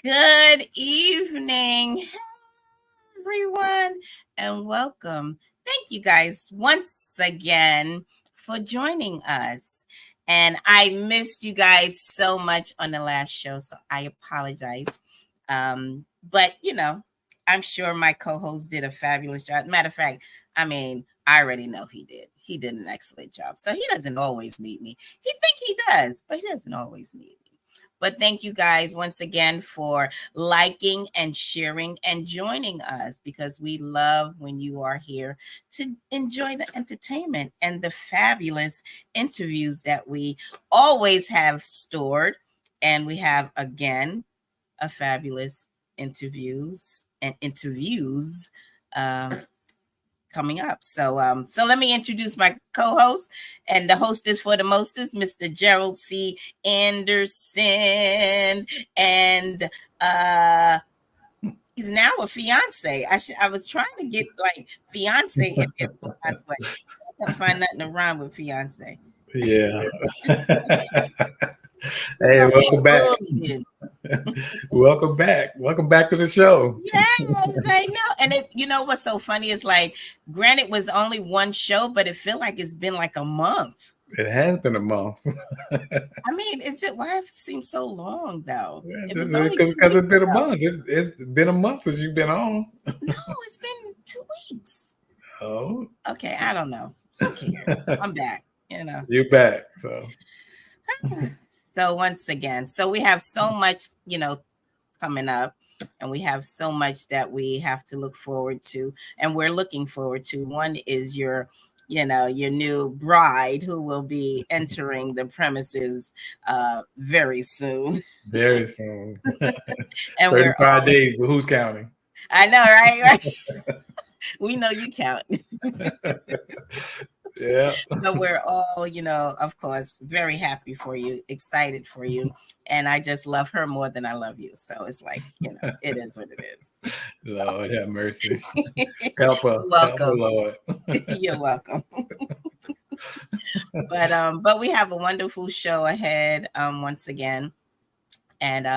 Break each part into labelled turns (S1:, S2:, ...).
S1: Good evening, everyone, and welcome. Thank you guys once again for joining us. And I missed you guys so much on the last show, so I apologize. But I'm sure my co-host did a fabulous job. Matter of fact, I already know he did. He did an excellent job. So he doesn't always need me. He think he does, but he doesn't always need me. But thank you guys once again for liking and sharing and joining us because we love when you are here to enjoy the entertainment and the fabulous interviews that we always have stored. And we have again a fabulous interviews uh, coming up. So let me introduce my co-host and the hostess for the mostest, Mr. Gerald C. Anderson, and he's now a fiance. I was trying to get like fiance in there, but I couldn't find nothing to rhyme with fiance.
S2: Yeah. Hey, welcome back. Welcome back. Welcome back to the show.
S1: Yes, I know. And you know what's so funny is like, granted, it was only one show, but it feel like it's been like a month.
S2: It has been a month.
S1: Why it seems so long though? It was
S2: only because it's been a month. It's been a month since you've been on.
S1: No, it's been 2 weeks.
S2: Oh.
S1: Okay, I don't know. Who cares? I'm back.
S2: You're back.
S1: So once again, we have so much, coming up, and we have so much that we have to look forward to, and we're looking forward to. One is your new bride who will be entering the premises very soon.
S2: Very soon.
S1: And
S2: 35 days, but who's counting?
S1: I know, right? We know you count.
S2: Yeah.
S1: But we're all, of course, very happy for you, excited for you. And I just love her more than I love you. So it's like, it is what it is.
S2: Lord have mercy. Help her.
S1: Welcome.
S2: Help her, Lord.
S1: You're welcome. But we have a wonderful show ahead once again. And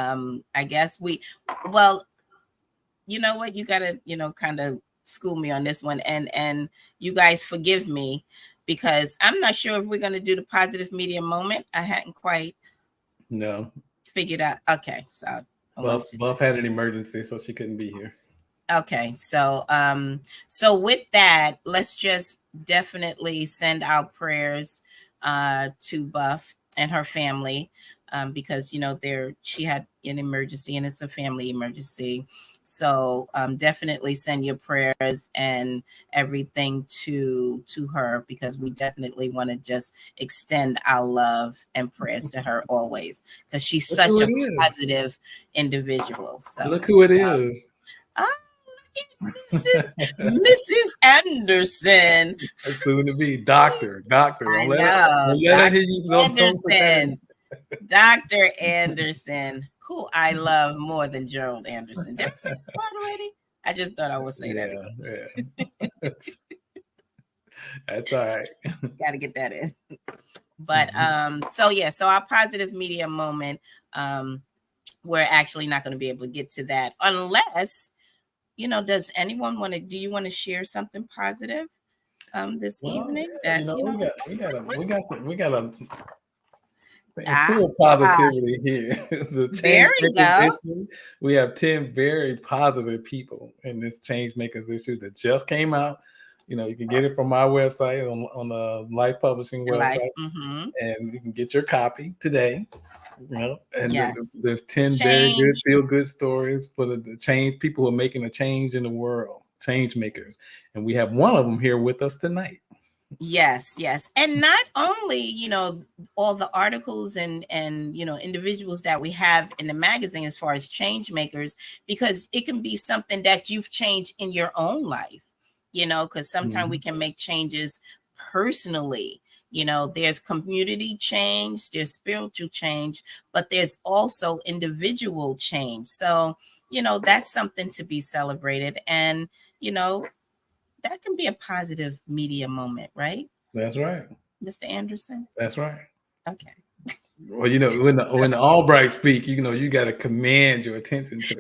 S1: I guess you know what, you gotta, kind of school me on this one, and you guys forgive me because I'm not sure if we're going to do the positive media moment. I hadn't quite figured out. Okay, so
S2: Buff had an emergency, so she couldn't be here.
S1: Okay, so with that, let's just definitely send our prayers to Buff and her family, because she had an emergency and it's a family emergency. So definitely send your prayers and everything to her, because we definitely want to just extend our love and prayers to her always, because she's such a positive individual. So
S2: look who it is.
S1: Mrs. Anderson.
S2: Soon to be Doctor.
S1: I know. Dr. Anderson, who I love more than Gerald Anderson. Did I say that already? I just thought I would say that again.
S2: Yeah. That's all right.
S1: Got to get that in. But so our positive media moment, we're actually not going to be able to get to that unless, does anyone do you want to share something positive this evening? That
S2: we got a full positivity here. The change makers issue. We have 10 very positive people in this change makers issue that just came out. You can get it from our website on the Lyfe Publishing website, and you can get your copy today. And there's 10 very good feel-good stories for the change people who are making a change in the world, change makers, and we have one of them here with us tonight.
S1: Yes, and not only all the articles and individuals that we have in the magazine as far as change makers, because it can be something that you've changed in your own life, because sometimes we can make changes personally. There's community change, there's spiritual change, but there's also individual change. So, that's something to be celebrated. And, that can be a positive media moment, right?
S2: That's right.
S1: Mr. Anderson?
S2: That's right.
S1: Okay.
S2: Well, when the Albright speak, you got to command your attention to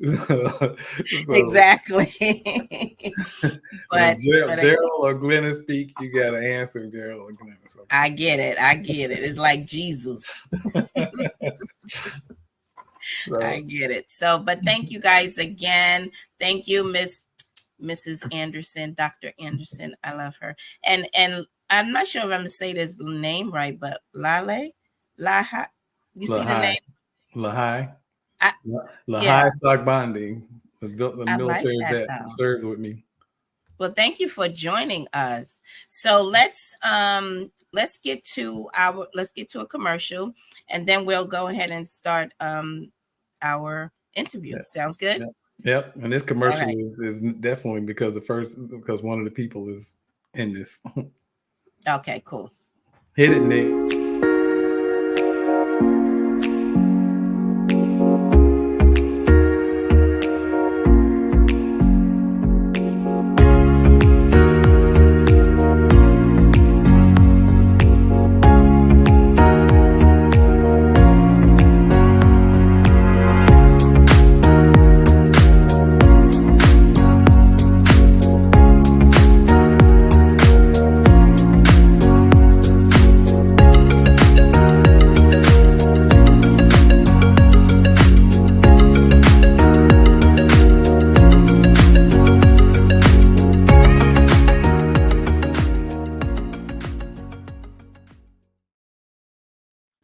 S2: the
S1: Exactly.
S2: when
S1: but
S2: Gerald or Glennis speak, you got to answer Gerald or Glennis. Okay.
S1: I get it. It's like Jesus. I get it. So, but thank you guys again. Thank you, Mrs. Anderson, Dr. Anderson. I love her. And I'm not sure if I'm gonna say this name right, but Laha. You see the name?
S2: Lahai.
S1: I,
S2: Lahai
S1: yeah,
S2: Sagbandi, the
S1: I like
S2: military
S1: that
S2: vet,
S1: though.
S2: served with me.
S1: Well, thank you for joining us. So let's get to a commercial, and then we'll go ahead and start our interview.
S2: Yeah.
S1: Sounds good?
S2: Yeah. Yep. And this
S1: All
S2: commercial
S1: right.
S2: is definitely because one of the people is in this.
S1: Okay, cool.
S2: Hit it, Nick.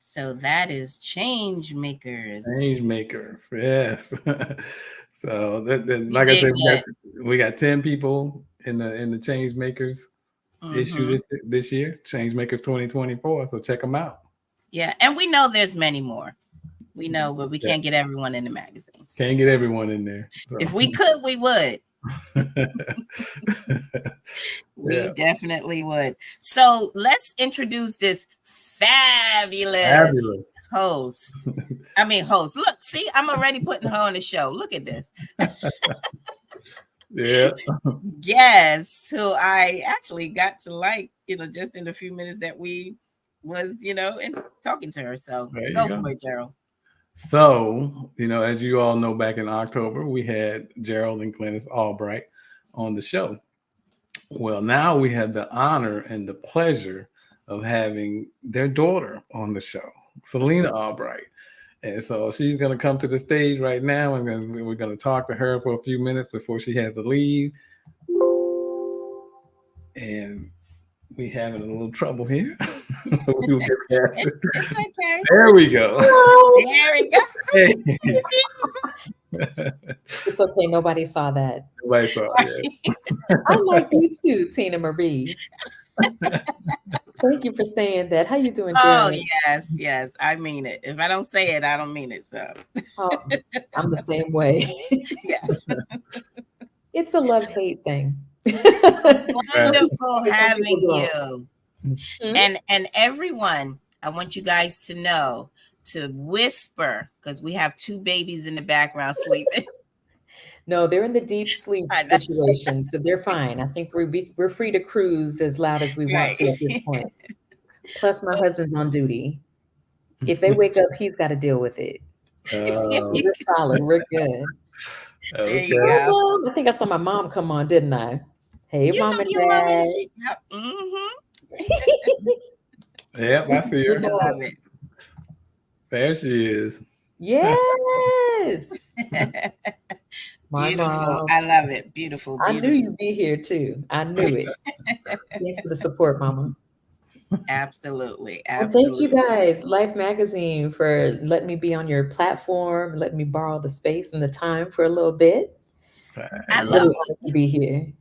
S1: So that is Change Makers.
S2: Change makers, yes. So
S1: You
S2: like I
S1: did
S2: said,
S1: good.
S2: we got 10 people in the Change Makers issue this year, Change Makers 2024. So check them out.
S1: Yeah, and we know there's many more. We know, but we
S2: Yeah.
S1: can't get everyone in the magazines.
S2: Can't get everyone in there. So.
S1: If we could, we would. We
S2: Yeah.
S1: definitely would. So let's introduce this fabulous host. Host. Look, see, I'm already putting her on the show. Look at this.
S2: Yeah.
S1: Yes, who I actually got to like, just in the few minutes that we was, in talking to her. So go for it, Gerald.
S2: So, as you all know, back in October, we had Gerald and Glennis Albright on the show. Well, now we have the honor and the pleasure of having their daughter on the show, Selina Albright. And so she's going to come to the stage right now, and we're going to talk to her for a few minutes before she has to leave. And we having a little trouble here. We'll get past it.
S1: It's okay.
S2: There we go.
S1: There we go.
S2: Hey.
S3: It's okay. Nobody saw that.
S2: Nobody saw it.
S3: I like you too, Tina Marie. Thank you for saying that. How you doing, Gerald?
S1: Oh, yes. I mean it. If I don't say it, I don't mean it. So
S3: I'm the same way.
S1: Yeah.
S3: It's a love-hate thing.
S1: Wonderful having you. And everyone, I want you guys to know to whisper, because we have two babies in the background sleeping.
S3: No, they're in the deep sleep situation, so they're fine. I think we're free to cruise as loud as we want to at this point. Plus, my husband's on duty. If they wake up, he's got to deal with it. We're solid. We're good.
S1: There you go.
S3: Mom. I think I saw my mom come on, didn't I? Hey, Mom and Dad.
S2: Yep, I see her.
S1: I love it.
S2: There she is.
S3: Yes.
S1: Beautiful. Mom. I love it. Beautiful.
S3: I knew you'd be here too. I knew it. Thanks for the support, Mama.
S1: Absolutely.
S3: Well, thank you guys, Lyfe Magazine, for letting me be on your platform, letting me borrow the space and the time for a little bit.
S1: I love
S3: to be here.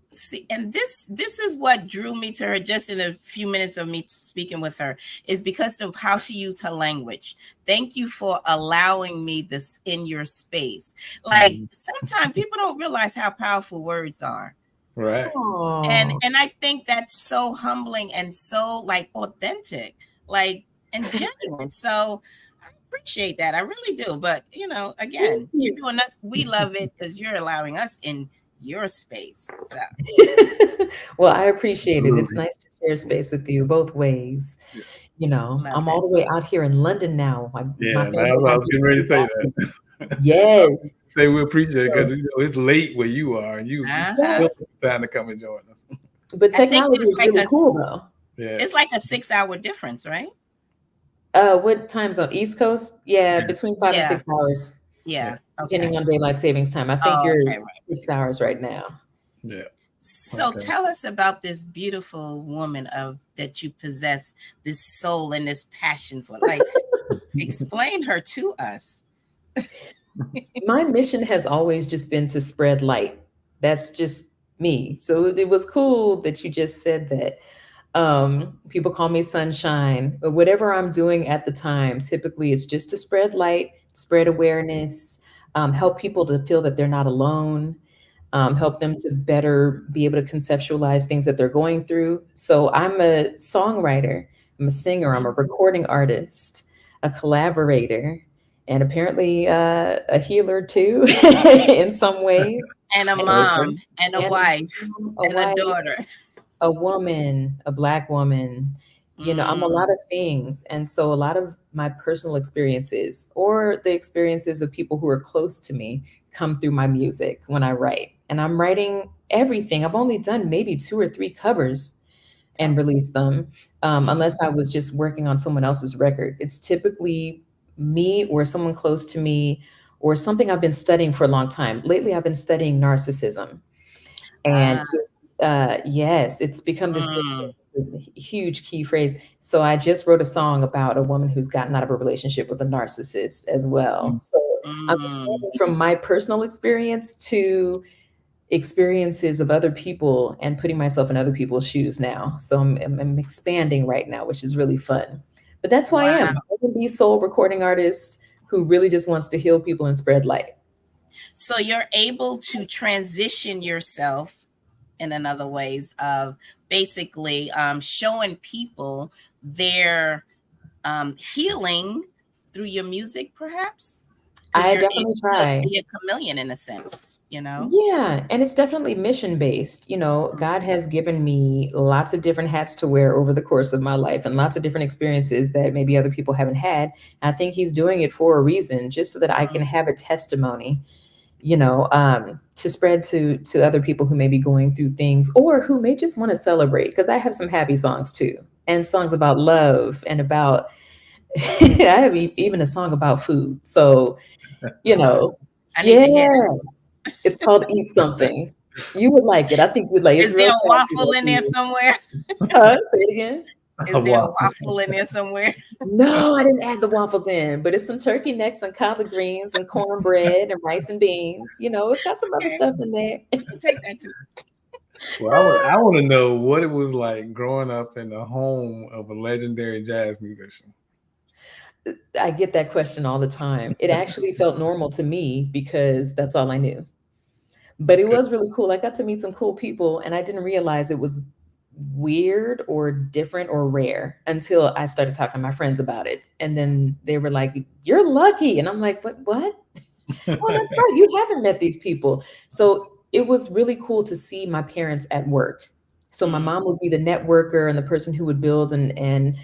S1: See, and this is what drew me to her just in a few minutes of me speaking with her, is because of how she used her language. Thank you for allowing me this in your space. Like sometimes people don't realize how powerful words are.
S2: Right.
S1: And I think that's so humbling and so like authentic, like and genuine. So I appreciate that. I really do. But again, you're doing us. We love it because you're allowing us in your space. So.
S3: Well, I appreciate it. It's nice to share space with you both ways.
S2: Yeah.
S3: You know,
S1: Love
S3: I'm
S1: it.
S3: all the way out here in London now. My
S2: Yeah,
S3: family
S2: I
S3: and I
S2: was
S3: just
S2: getting ready to
S3: moved
S2: say
S3: out
S2: that.
S3: here. Yes.
S2: Say we appreciate it
S3: So,
S2: because it's late where you are, and you
S1: Uh-huh.
S2: still
S3: yes.
S2: time to come and join us.
S3: But
S1: I think
S3: technology
S1: it's
S3: is
S1: like
S3: really cool though.
S2: Yeah.
S1: it's like a 6-hour difference, right?
S3: What time zone? East Coast? Yeah,
S2: Yeah.
S3: between 5 and 6 hours,
S2: Yeah.
S1: Yeah. Okay.
S3: depending on daylight savings time. I think
S1: Oh,
S3: you're
S1: okay. Right.
S3: 6 hours right now.
S2: Yeah.
S1: So
S2: Okay.
S1: tell us about this beautiful woman of that you possess, this soul and this passion for. Like, explain her to us.
S3: My mission has always just been to spread light. That's just me. So it was cool that you just said that. People call me sunshine, but whatever I'm doing at the time, typically it's just to spread light, spread awareness, help people to feel that they're not alone, help them to better be able to conceptualize things that they're going through. So I'm a songwriter, I'm a singer, I'm a recording artist, a collaborator, and apparently a healer too, in some ways,
S1: And a
S3: and,
S2: Okay.
S1: mom and a
S3: and
S1: wife
S3: a
S1: and a
S3: wife,
S1: daughter.
S3: a woman, a Black woman. You know, I'm a lot
S1: Mm,
S3: of things. And so a lot of my personal experiences or the experiences of people who are close to me come through my music when I write. And I'm writing everything. I've only done maybe 2 or 3 covers and
S1: okay.
S3: released them, unless I was just working on someone else's record. It's typically me or someone close to me or something I've been studying for a long time. Lately, I've been studying narcissism. And
S1: Ah,
S3: yes, it's become this
S1: mm,
S3: huge key phrase. So I just wrote a song about a woman who's gotten out of a relationship with a narcissist as well. So I'm
S1: mm.
S3: going from my personal experience to experiences of other people and putting myself in other people's shoes now. So I'm expanding right now, which is really fun. But that's who I
S1: Wow.
S3: am. I'm a soul recording artist who really just wants to heal people and spread light.
S1: So you're able to transition yourself in another ways of basically showing people their healing through your music, perhaps, because
S3: I
S1: you're able
S3: definitely
S1: to
S3: try.
S1: be a chameleon in a sense, you know.
S3: Yeah, and it's definitely mission based. You know, God has given me lots of different hats to wear over the course of my life and lots of different experiences that maybe other people haven't had. I think He's doing it for a reason, just so that I can have a testimony, to spread to other people who may be going through things or who may just want to celebrate. Because I have some happy songs too, and songs about love and about. I have even a song about food. So, you
S1: Oh,
S3: know,
S1: I need
S3: yeah.
S1: to hear it.
S3: It's called Eat Something. You would like it. I think you'd like it. It's
S1: Is there
S3: real
S1: a
S3: catchy.
S1: waffle in there somewhere?
S3: Say it again.
S1: Is there a
S2: Wow.
S1: waffle in there somewhere?
S3: No, I didn't add the waffles in, but it's some turkey necks and collard greens and cornbread and rice and beans. You know, it's got some other
S1: Okay,
S3: stuff in there.
S1: I'll take that too.
S2: Well, I want to know what it was like growing up in the home of a legendary jazz musician.
S3: I get that question all the time. It actually felt normal to me because that's all I knew. But it
S2: Okay.
S3: was really cool. I got to meet some cool people, and I didn't realize it was weird or different or rare until I started talking to my friends about it. And then they were like, "You're lucky." And I'm like, What? Oh, that's right. You haven't met these people. So it was really cool to see my parents at work. So my
S1: Mm,
S3: mom would be the networker and the person who would build and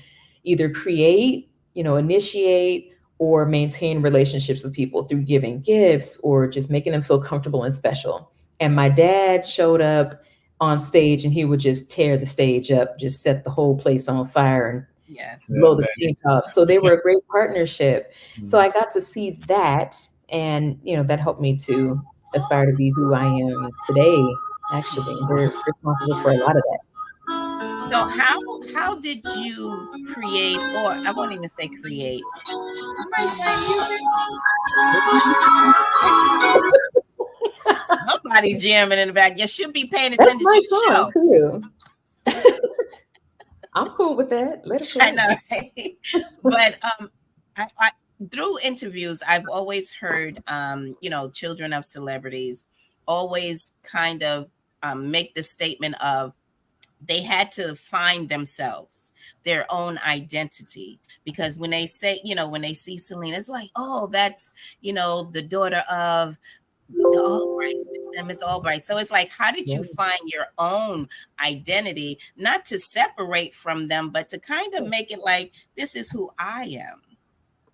S3: either create, initiate or maintain relationships with people through giving gifts or just making them feel comfortable and special. And my dad showed up on stage and he would just tear the stage up, just set the whole place on fire and
S1: yes.
S2: Yeah,
S3: blow the paint off. So they were a great partnership. So
S2: man.
S3: I got to see that, and that helped me to aspire to be who I am today. Actually, they're responsible for a lot of that.
S1: So how did you create, or I won't even say create. Somebody playing music? Somebody jamming in the back. You should be paying
S3: That's
S1: attention to
S3: my
S1: the
S3: song
S1: show.
S3: too. I'm cool with that. Let it
S1: I
S3: play.
S1: know, right? But I through interviews, I've always heard, children of celebrities always kind of make the statement of they had to find themselves, their own identity. Because when they say, when they see Selena, it's like, oh, that's, the daughter of The Albrights, Miss them, Miss Albright. So it's like, how did you
S3: Yeah.
S1: find your own identity? Not to separate from them, but to kind of make it like, this is who I am.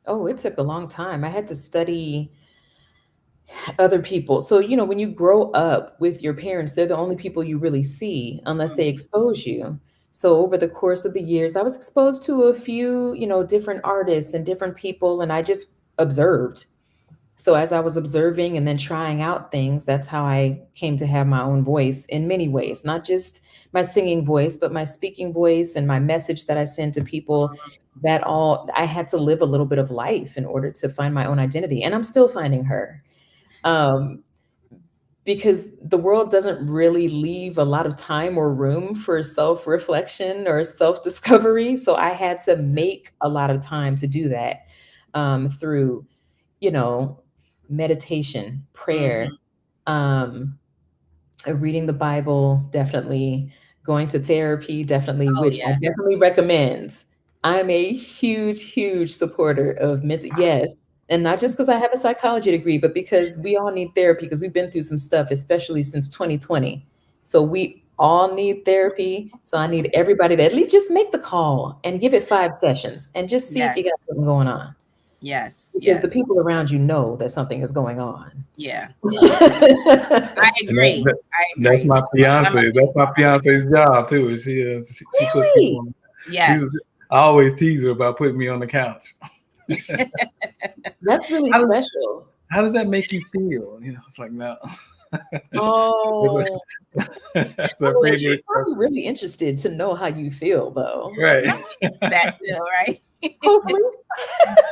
S3: Oh, it took a long time. I had to study other people. So, when you grow up with your parents, they're the only people you really see unless they expose you. So, over the course of the years, I was exposed to a few, different artists and different people, and I just observed. So, as I was observing and then trying out things, that's how I came to have my own voice in many ways, not just my singing voice, but my speaking voice and my message that I send to people. That all I had to live a little bit of life in order to find my own identity. And I'm still finding her. Um, because the world doesn't really leave a lot of time or room for self reflection or self discovery. So I had to make a lot of time to do that through, you know, meditation, prayer, um, reading the Bible, definitely going to therapy, definitely,
S1: Oh,
S3: which I
S1: yeah.
S3: definitely recommend. I'm a huge, huge supporter of mental, yes. And not just because I have a psychology degree, but because we all need therapy because we've been through some stuff, especially since 2020. So we all need therapy. So I need everybody to at least just make the call and give it 5 sessions and just see if you got
S1: Yes.
S3: something going on.
S1: Yes.
S3: Because the
S1: Yes.
S3: people around you know that something is going on.
S1: Yeah.
S3: Yes.
S1: I agree. I
S2: That's
S1: agree.
S2: my
S1: So I'm a
S2: fiance.
S1: big
S2: That's my fiance's job too. She puts people on. She's
S1: yes.
S2: I always tease her about putting me on the couch.
S3: That's really
S2: How,
S3: special.
S2: how does that make you feel? It's like no.
S3: Oh,
S2: That's her
S3: and she's
S2: favorite
S3: probably
S2: question.
S3: really interested to know how you feel, though.
S2: Right.
S1: That too, right?
S3: Hopefully.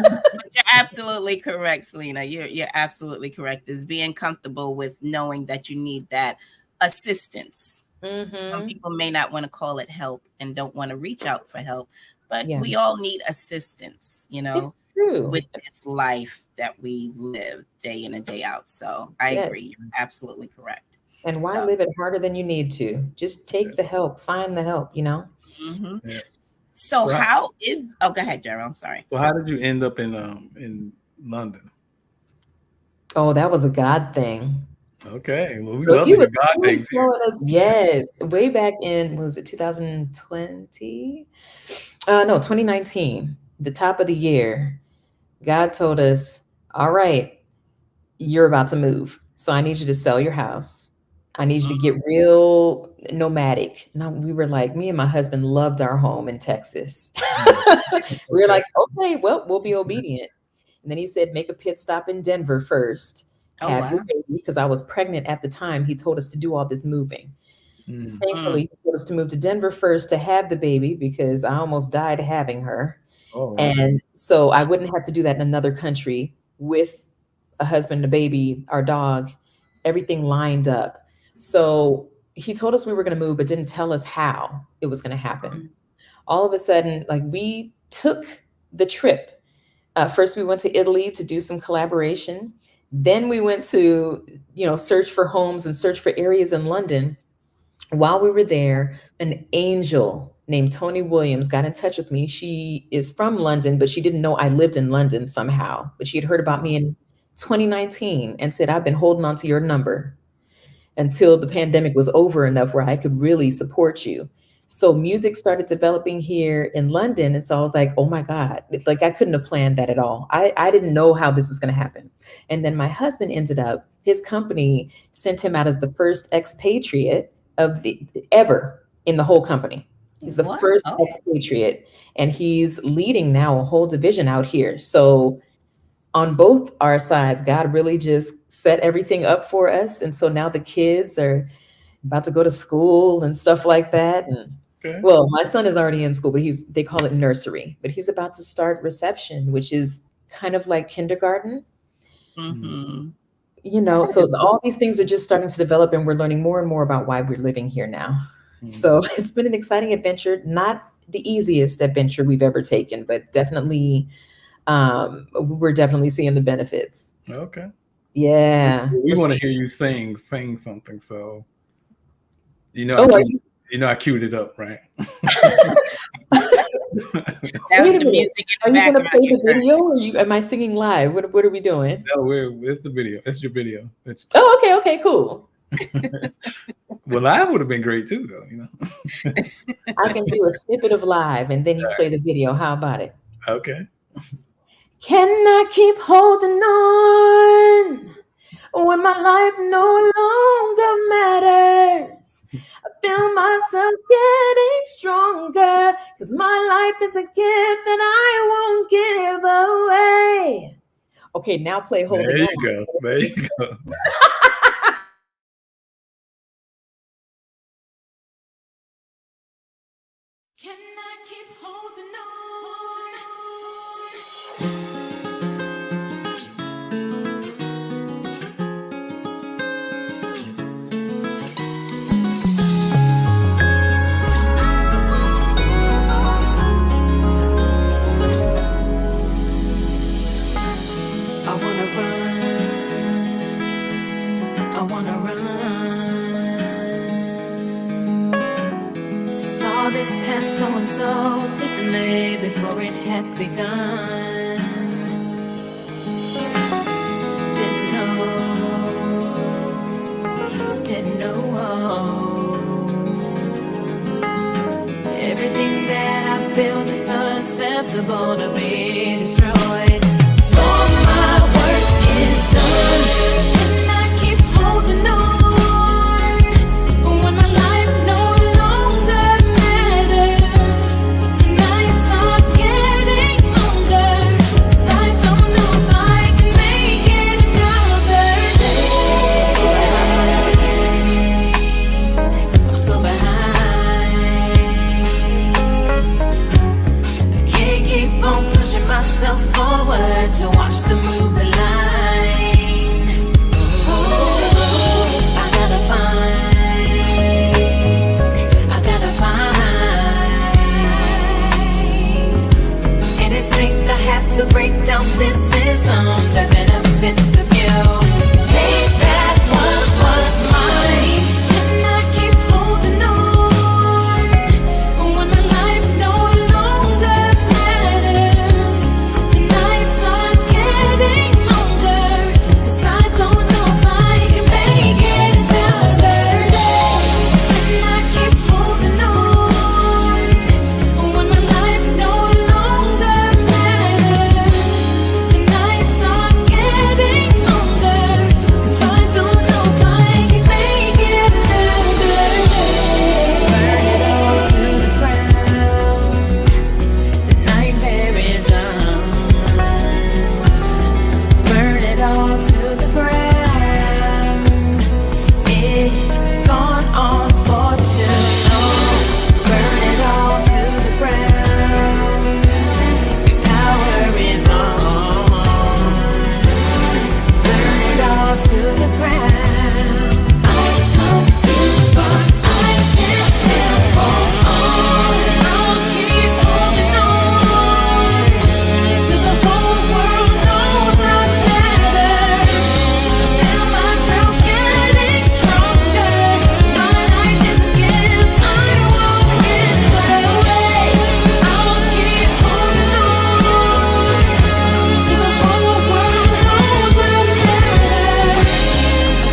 S1: But you're absolutely correct, Selena. You're absolutely correct. Is being comfortable with knowing that you need that assistance. Some
S3: Mm-hmm.
S1: people may not want to call it help and don't want to reach out for help, but
S3: Yeah,
S1: we all need assistance,
S3: it's true.
S1: with this life that we live day in and day out. So I
S3: Yes.
S1: agree. You're absolutely correct.
S3: And why
S1: So,
S3: live it harder than you need to? Just take the help, find the help.
S1: mhm.
S2: Yeah.
S1: So
S2: So how,
S1: how is? Oh, go ahead, Jerry. I'm sorry.
S2: so how did you end up in London?
S3: Oh, that was a God thing.
S2: Okay. Well, we
S3: So
S2: love
S3: he
S2: to hear
S3: was,
S2: God
S3: he
S2: things
S3: was showing us, yes, way back in, was it 2020? No, 2019, the top of the year. God told us, all right, you're about to move. So I need you to sell your house. I need you to get real nomadic. Now we were like, me and my husband loved our home in Texas.
S2: here.
S3: We were
S2: Okay.
S3: like, okay, well, we'll be obedient. And then he said, make a pit stop in Denver first,
S1: Oh,
S3: have your
S1: wow.
S3: baby, because I was pregnant at the time. He told us to do all this moving.
S2: Mm.
S1: Mm.
S3: Thankfully, he told us to move to Denver first to have the baby because I almost died having her.
S2: Oh wow.
S3: And so I wouldn't have to do that in another country with a husband, a baby, our dog, everything lined up. So he told us we were going to move, but didn't tell us how it was going to happen. All of a sudden, like we took the trip. First, we went to Italy to do some collaboration. Then we went to, search for homes and search for areas in London. While we were there, an angel named Tony Williams got in touch with me. She is from London, but she didn't know I lived in London somehow. But she had heard about me in 2019 and said, I've been holding on to your number until the pandemic was over enough where I could really support you. So music started developing here in London. And so I was like, oh my God, it's like I couldn't have planned that at all. I didn't know how this was going to happen. And then my husband ended up, his company sent him out as the first expatriate of the ever in the whole company. He's the
S1: What?
S3: first
S1: Okay.
S3: expatriate, and he's leading now a whole division out here. So on both our sides, God really just set everything up for us. And so now the kids are about to go to school and stuff like that. And
S2: Okay.
S3: well, my son is already in school, but they call it nursery, but he's about to start reception, which is kind of like kindergarten.
S1: Mm-hmm.
S3: So all these things are just starting to develop, and we're learning more and more about why we're living here now. So it's been an exciting adventure, not the easiest adventure we've ever taken, but definitely, we're definitely seeing the benefits.
S2: Okay.
S3: Yeah.
S2: We
S3: We're
S2: want to
S3: seeing,
S2: hear you sing something. So
S3: oh, are you,
S2: I queued it up, right?
S1: That was the music in the
S3: background. Are you going to play the video, or am I singing live? What are we doing?
S2: No, it's the video. It's your video.
S3: Okay, cool.
S2: Well, live would have been great too, though.
S3: I can do a snippet of live, and then you play the video. How about it?
S2: Okay.
S3: Can I keep holding on when my life no longer matters? I feel myself getting stronger, because my life is a gift that I won't give away. Okay, now play holding on.
S2: There you go.
S3: Can I keep holding on?
S4: I wanna run. Saw this path going so differently before it had begun. Didn't know everything that I built is susceptible to be destroyed. All my work is done. Can I keep holding on when my life no longer matters? The nights are getting longer, 'cause I don't know if I can make it another day. I'm so behind. I can't keep on pushing myself forward to watch them move the line. I gotta find any strength I have to break down this system that benefits the few. Take back what was mine. Can I keep holding on when my life no longer matters? The nights are getting longer, 'cause I don't know if I can make it another day. Can I keep holding on when my life no longer matters? The nights are getting longer, 'cause I don't know if I can make it another day. Burn it all to the ground. The nightmare is done. Burn it all to the ground. It's gone on for too long. Burn it all to the ground. Your power is gone. Burn it all to the ground. I've come too far. I can't stand for on. I'll keep holding on till the whole world knows I'm better. Feel myself getting stronger. My life is a gift I won't give away. I'll keep holding on till the whole world knows I'm better.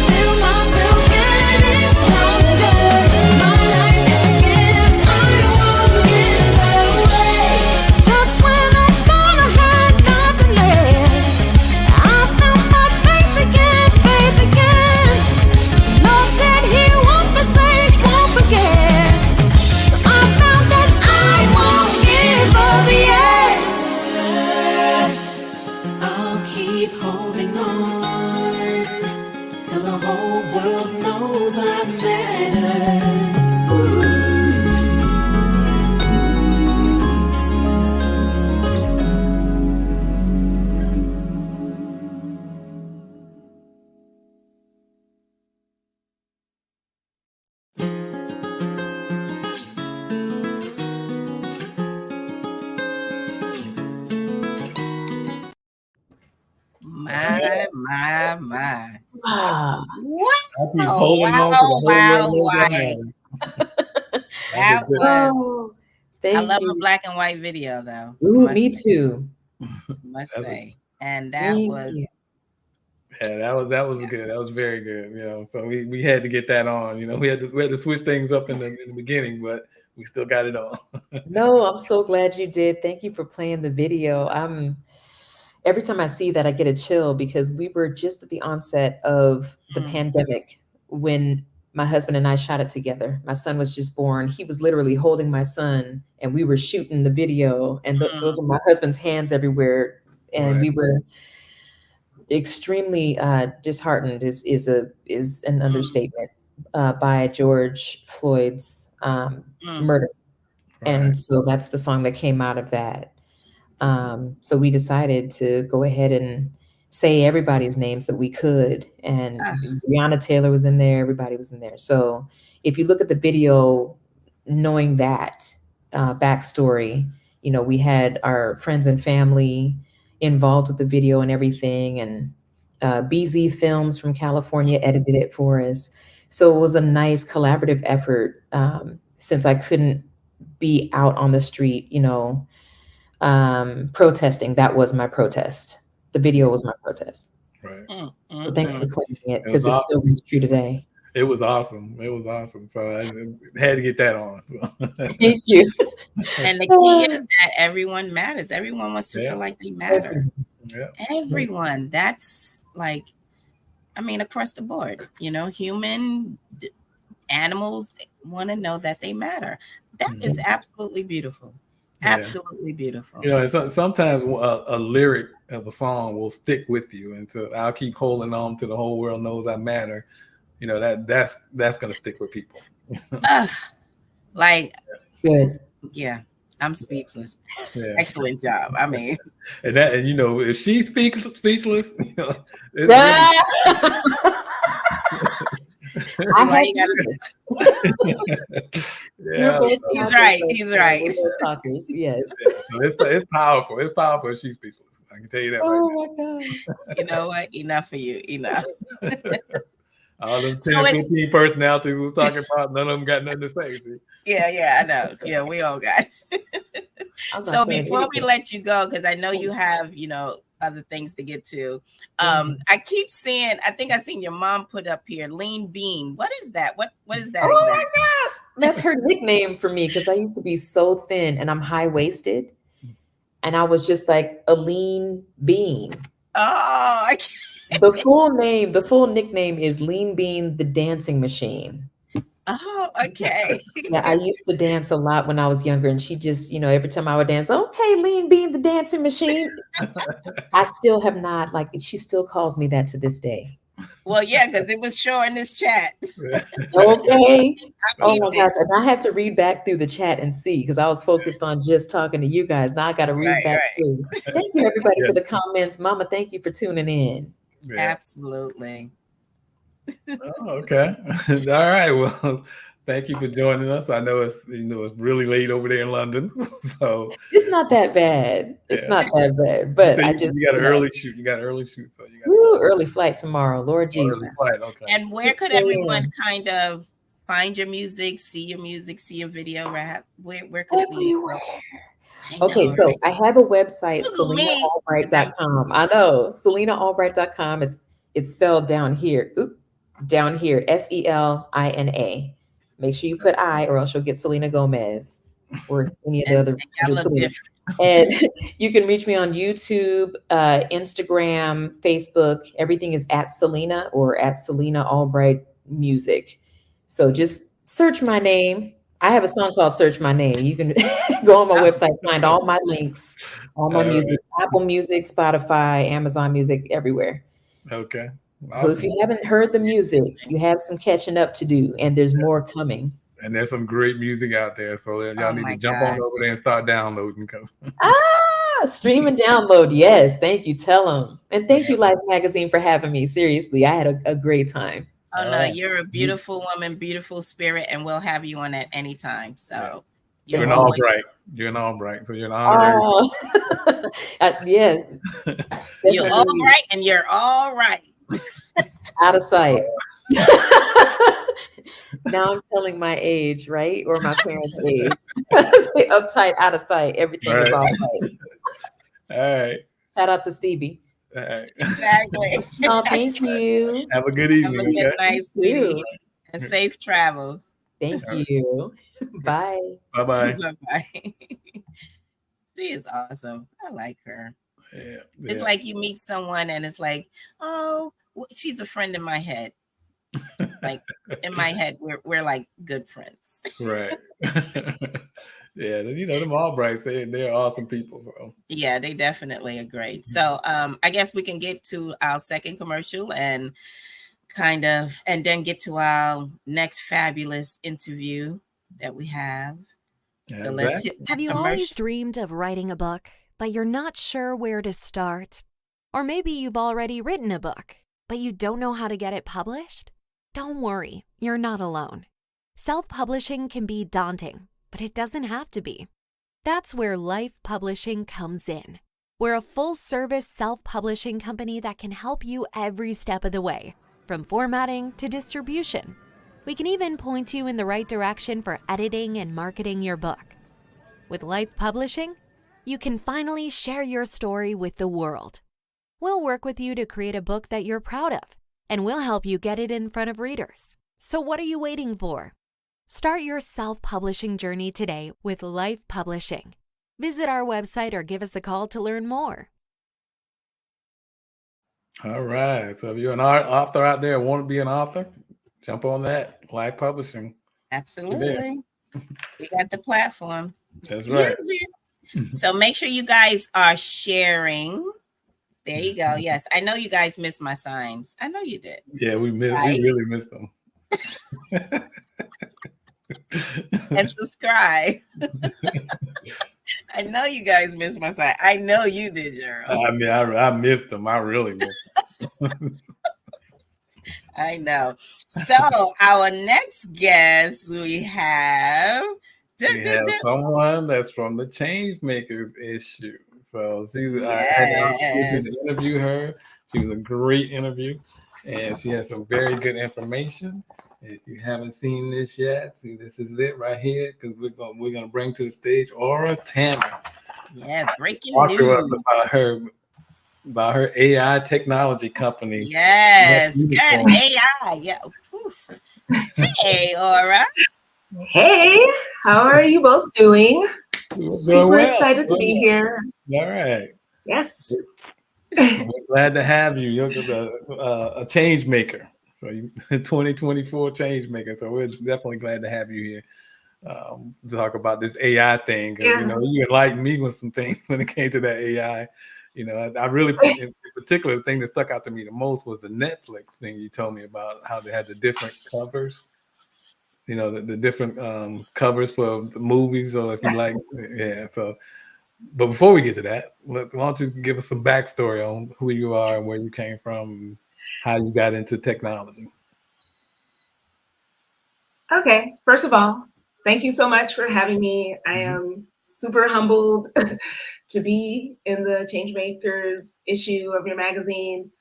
S4: Feel myself getting stronger. My life is a gift I won't give away. Just when I thought I had nothing left, I found my face again. Lord said He won't forsake, won't forget. So I found that I won't give up yet. I'll keep holding on till the whole world knows I matter.
S1: My.
S3: Wow.
S1: What?
S2: I keep holding on to the whole world knows I matter.
S1: That was I love a black and white video, though.
S3: Ooh, me too.
S1: Must say, and that
S3: Thank
S1: was.
S3: you.
S2: Yeah, that was good. That was very good. So we had to get that on. We had to switch things up in the beginning, but we still got it on.
S3: No, I'm so glad you did. Thank you for playing the video. Every time I see that, I get a chill because we were just at the onset of the pandemic when my husband and I shot it together. My son was just born. He was literally holding my son and we were shooting the video, and those were my husband's hands everywhere. And we were extremely disheartened is an understatement by George Floyd's murder. And so that's the song that came out of that. So we decided to go ahead and say everybody's names that we could. And Breonna Taylor was in there. Everybody was in there. So if you look at the video, knowing that backstory, we had our friends and family involved with the video and everything. And BZ Films from California edited it for us. So it was a nice collaborative effort since I couldn't be out on the street, protesting. That was my protest. The video was my protest.
S2: Right.
S3: So thanks for playing it because it still rings true today.
S2: It was awesome. So I had to get that on.
S3: Thank you.
S1: And the key is that everyone matters. Everyone wants to feel like they matter. Everyone. That's across the board. Human, animals want to know that they matter. That is absolutely beautiful. Absolutely beautiful.
S2: Sometimes a lyric of a song will stick with you, and so I'll keep holding on to the whole world knows I matter. That's gonna stick with people.
S3: Good.
S1: Yeah, I'm speechless.
S2: Yeah.
S1: Excellent job. I mean,
S2: and if she's speechless,
S1: He's right.
S3: We're talkers, yes.
S2: So it's powerful. It's powerful if she's speechless. I can tell you that.
S3: Oh my God.
S1: You know what? Enough for you. Enough.
S2: All them 10, 15 personalities we was talking about, none of them got nothing to say. See?
S1: Yeah, I know. Yeah, we all got. So before we let you go, because I know you have, other things to get to. I keep seeing, I think I seen your mom put up here, Lean Bean. What is that? What is that exactly?
S3: My gosh. That's her nickname for me because I used to be so thin and I'm high-waisted. And I was just like a lean bean.
S1: Oh,
S3: The full nickname is Lean Bean the Dancing Machine.
S1: Oh, okay.
S3: Yeah, I used to dance a lot when I was younger, and she just, every time I would dance, okay, Lean Bean the Dancing Machine. I still have not, she still calls me that to this day.
S1: Well, yeah, because it was showing in this chat.
S3: Okay. Oh my gosh. And I have to read back through the chat and see because I was focused on just talking to you guys. Now I got to read back through. Thank you, everybody, for the comments. Mama, thank you for tuning in.
S1: Yeah. Absolutely.
S2: Oh, okay. All right. Well, thank you for joining us. I know it's really late over there in London, so
S3: it's not that bad. It's not that bad. But
S2: so you got an early shoot. You got an early shoot, so you got
S3: early flight tomorrow. Lord Jesus.
S2: Early flight. Okay.
S1: And where could everyone kind of find your music, see your video? Where could we?
S3: Okay, so I have a website, SelinaAlbright.com. I know, SelinaAlbright.com. It's spelled down here. Down here, Selina. Make sure you put I, or else you'll get Selena Gomez or any of the other. And you can reach me on YouTube, Instagram, Facebook. Everything is at Selina or at Selina Albright Music. So just search my name. I have a song called Search My Name. You can go on my website, find all my links, all my music, Apple Music, Spotify, Amazon Music, everywhere.
S2: Okay.
S3: Awesome. So if you haven't heard the music, you have some catching up to do, and there's more coming.
S2: And there's some great music out there. So y'all need to jump on over there and start downloading.
S3: Stream and download. Yes. Thank you. Tell them. And thank you, Lyfe Magazine, for having me. Seriously, I had a great time.
S1: Oh, no, you're a beautiful woman, beautiful spirit, and we'll have you on at any time. So
S2: you're an Albright. You're an Albright. So you're an honorary.
S3: Yes.
S1: You're Albright and you're all right.
S3: Out of sight. Now I'm telling my age, right? Or my parents' age. Stay uptight, out of sight. Everything is all right.
S2: All right.
S3: Shout out to Stevie.
S2: All right.
S1: Exactly.
S3: Oh, thank you.
S2: Have a good
S1: Have a
S2: evening.
S1: good
S2: Okay?
S1: night, sweetie,
S3: You.
S1: and safe travels.
S3: Thank
S2: All right.
S3: you. Bye.
S2: Bye-bye.
S1: Bye-bye. She is awesome. I like her.
S2: Yeah.
S1: It's like you meet someone and it's like, oh, she's a friend in my head. Like in my head, we're like good friends.
S2: Right. Yeah, you know, them Albrights, they're awesome people. So
S1: Yeah, they definitely are great. So I guess we can get to our second commercial and then get to our next fabulous interview that we have. So let's hit that
S5: Have you
S1: commercial.
S5: always dreamed of writing a book, but you're not sure where to start? Or maybe you've already written a book, but you don't know how to get it published? Don't worry, you're not alone. Self-publishing can be daunting, but it doesn't have to be. That's where Lyfe Publishing comes in. We're a full-service self-publishing company that can help you every step of the way, from formatting to distribution. We can even point you in the right direction for editing and marketing your book. With Lyfe Publishing, you can finally share your story with the world. We'll work with you to create a book that you're proud of, and we'll help you get it in front of readers. So what are you waiting for? Start your self-publishing journey today with Lyfe Publishing. Visit our website or give us a call to learn more.
S2: all right. So if you're an author out there, want to be an author, jump on that. Lyfe Publishing.
S1: Absolutely. We got the platform.
S2: That's right.
S1: Use it. So make sure you guys are sharing. There you go. Yes, I know you guys missed my signs. I know you did.
S2: Yeah, we
S1: Right?
S2: really missed them.
S1: And subscribe. I know you guys missed my sign. I know you did, Gerald.
S2: I mean, I missed them. I really missed them.
S1: I know. So our next guest we have
S2: someone that's from the Changemakers issue. So she's I had the opportunity to interview her. She was a great interview, and she has some very good information. If you haven't seen this yet, see, this is it right here, because we're gonna bring to the stage Ora Tanner.
S1: Yeah, breaking
S2: Talk
S1: news
S2: to us about her AI technology company.
S1: Yes, good AI. Yeah. Oof. Hey, Ora.
S6: Hey, how are you both doing? Super
S2: well.
S6: excited to be here.
S2: All right.
S6: Yes.
S2: We're glad to have you. You're a change maker. So you 2024 change maker. So we're definitely glad to have you here to talk about this AI thing. Because you know, you enlightened me with some things when it came to that AI. You know, I really, in particular, the thing that stuck out to me the most was the Netflix thing you told me about, how they had the different covers. You know, the different covers for the movies, or if you like, yeah. So, but before we get to that, why don't you give us some backstory on who you are and where you came from, and how you got into technology?
S6: Okay. First of all, thank you so much for having me. I am super humbled to be in the Changemakers issue of your magazine.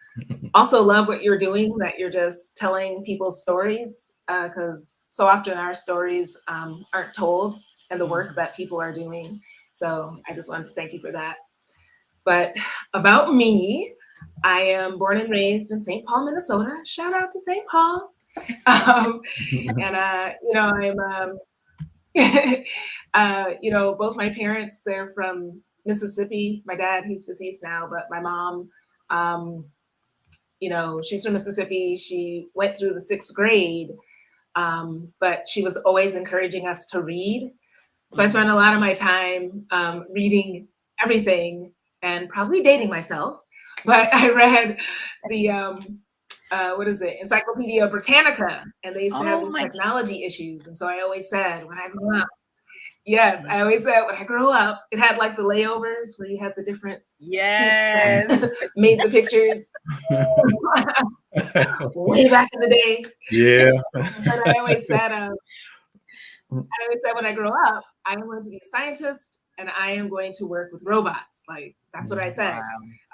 S6: Also love what you're doing, that you're just telling people's stories, because so often our stories aren't told, and the work that people are doing. So I just wanted to thank you for that. But about me, I am born and raised in St. Paul, Minnesota. Shout out to St. Paul. And you know, I'm you know, both my parents, they're from Mississippi. My dad, he's deceased now, but my mom, you know, she's from Mississippi. She went through the 6th grade, but she was always encouraging us to read. So I spent a lot of my time reading everything and probably dating myself. But I read the, what is it, Encyclopedia Britannica, and they used to have these technology issues. And so I always said, when I grew up, yes, I always said when I grow up, it had like the layovers where you had the different made the pictures way back in the day.
S2: Yeah.
S6: But I always said when I grow up, I am going to be a scientist and I am going to work with robots. Like, that's what I said.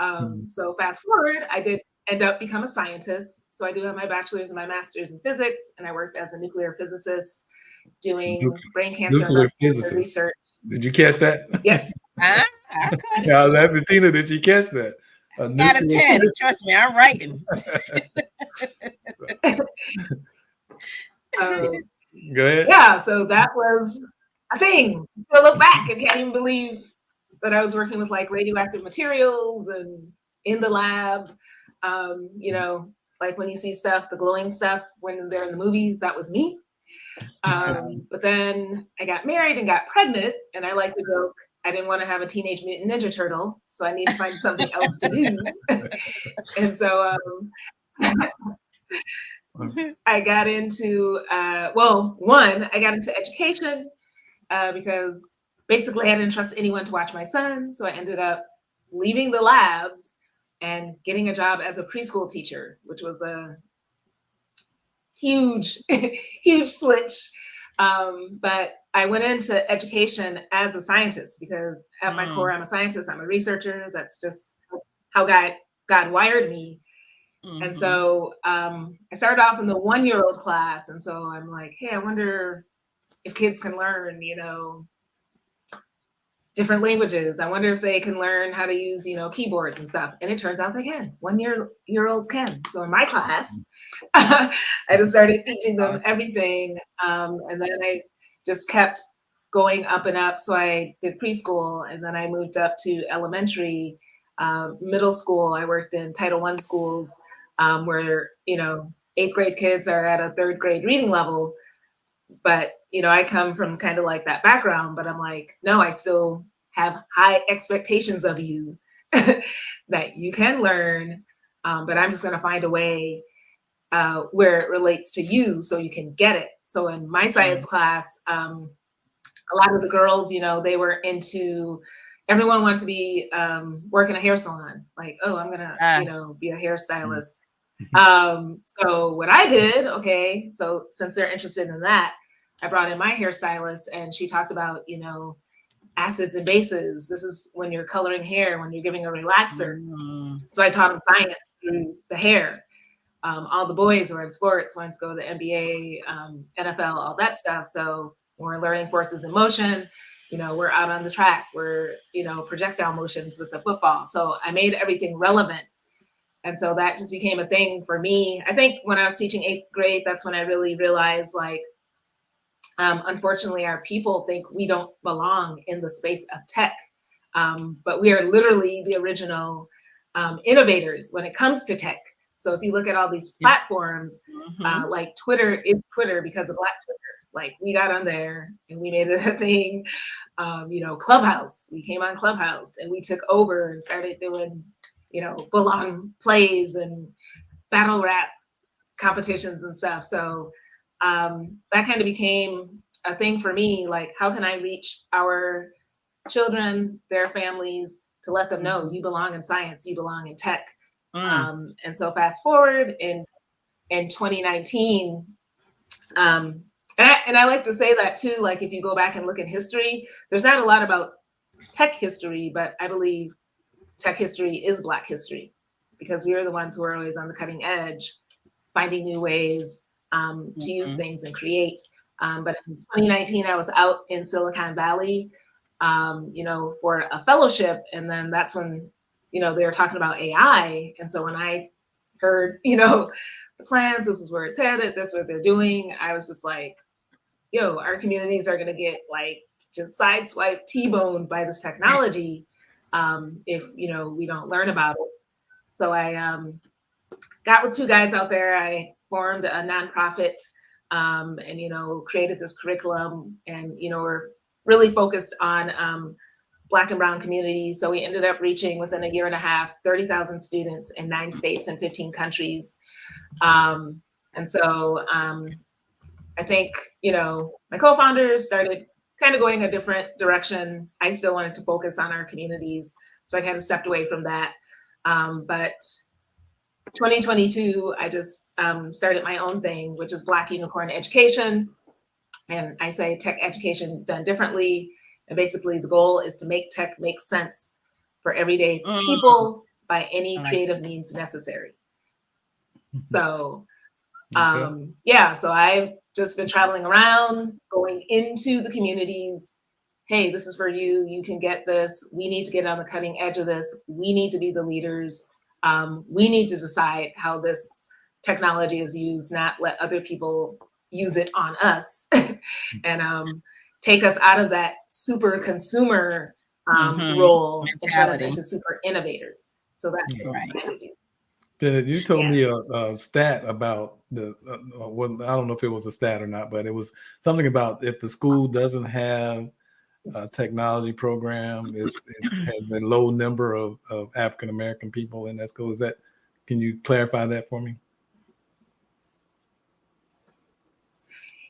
S6: Wow. So fast forward, I did end up become a scientist. So I do have my bachelor's and my master's in physics, and I worked as a nuclear physicist doing brain cancer
S2: Nuclear physicist.
S6: research.
S2: Did you catch that?
S6: Yes.
S1: I caught it.
S2: Yeah, I was asking Tina, did she catch that?
S1: I got a pen. Trust me, I'm writing.
S2: Go ahead.
S6: Yeah, so that was a thing. So look back, I can't even believe that I was working with like radioactive materials and in the lab. You know, like when you see stuff, the glowing stuff when they're in the movies, that was me. But then I got married and got pregnant, and I like to joke, I didn't want to have a Teenage Mutant Ninja Turtle, so I need to find something else to do. And so I got into, I got into education because basically I didn't trust anyone to watch my son. So I ended up leaving the labs and getting a job as a preschool teacher, which was a huge, huge switch. But I went into education as a scientist because at my core, I'm a scientist, I'm a researcher. That's just how God wired me. And so I started off in the 1-year-old class. And so I'm like, hey, I wonder if kids can learn, you know, different languages. I wonder if they can learn how to use, you know, keyboards and stuff. And it turns out they can. 1-year-olds can. So in my class, I just started teaching them everything. And then I just kept going up and up. So I did preschool, and then I moved up to elementary, middle school. I worked in Title I schools where, you know, 8th grade kids are at a 3rd grade reading level. But, you know, I come from kind of like that background, but I'm like, no, I still have high expectations of you that you can learn, but I'm just going to find a way where it relates to you so you can get it. So in my science class, a lot of the girls, you know, they were into, everyone wanted to be work in a hair salon. Like, oh, I'm going to, you know, be a hairstylist. So what I did, okay, so since they're interested in that, I brought in my hairstylist, and she talked about, you know, acids and bases. This is when you're coloring hair, when you're giving a relaxer. So I taught them science through the hair. All the boys were in sports, wanted to go to the NBA, NFL, all that stuff. So when we're learning forces in motion, you know, we're out on the track, we're, you know, projectile motions with the football. So I made everything relevant. And so that just became a thing for me. I think when I was teaching 8th grade, that's when I really realized, like, unfortunately, our people think we don't belong in the space of tech, but we are literally the original innovators when it comes to tech. So if you look at all these platforms, like Twitter is Twitter because of Black Twitter. Like, we got on there and we made it a thing. You know, Clubhouse, we came on Clubhouse and we took over and started doing, you know, full-on plays and battle rap competitions and stuff. So that kind of became a thing for me. Like, how can I reach our children, their families, to let them know you belong in science, you belong in tech. And so fast forward in 2019, and I like to say that too, like, if you go back and look at history, there's not a lot about tech history, but I believe tech history is Black history, because we are the ones who are always on the cutting edge, finding new ways to use things and create. But in 2019, I was out in Silicon Valley, you know, for a fellowship. And then that's when, you know, they were talking about AI. And so when I heard, you know, the plans, this is where it's headed, that's what they're doing, I was just like, yo, our communities are going to get like just sideswiped, T-boned by this technology if, you know, we don't learn about it. So I got with 2 guys out there. I formed a nonprofit and, you know, created this curriculum, and, you know, we're really focused on Black and Brown communities. So we ended up reaching, within a year and a half, 30,000 students in 9 states and 15 countries. And so I think, you know, my co-founders started kind of going a different direction. I still wanted to focus on our communities, so I kind of stepped away from that. But 2022, I just started my own thing, which is Black Unicorn Education. And I say tech education done differently. And basically the goal is to make tech make sense for everyday people by any creative means necessary. So, yeah, so I've just been traveling around, going into the communities. Hey, this is for you. You can get this. We need to get on the cutting edge of this. We need to be the leaders. We need to decide how this technology is used, not let other people use it on us and take us out of that super consumer role and turn us into super innovators. So that's what I'm trying to do.
S2: You told me a stat about the, well, I don't know if it was a stat or not, but it was something about if the school doesn't have a technology program, it has a low number of African-American people in that school. Can you clarify that for me?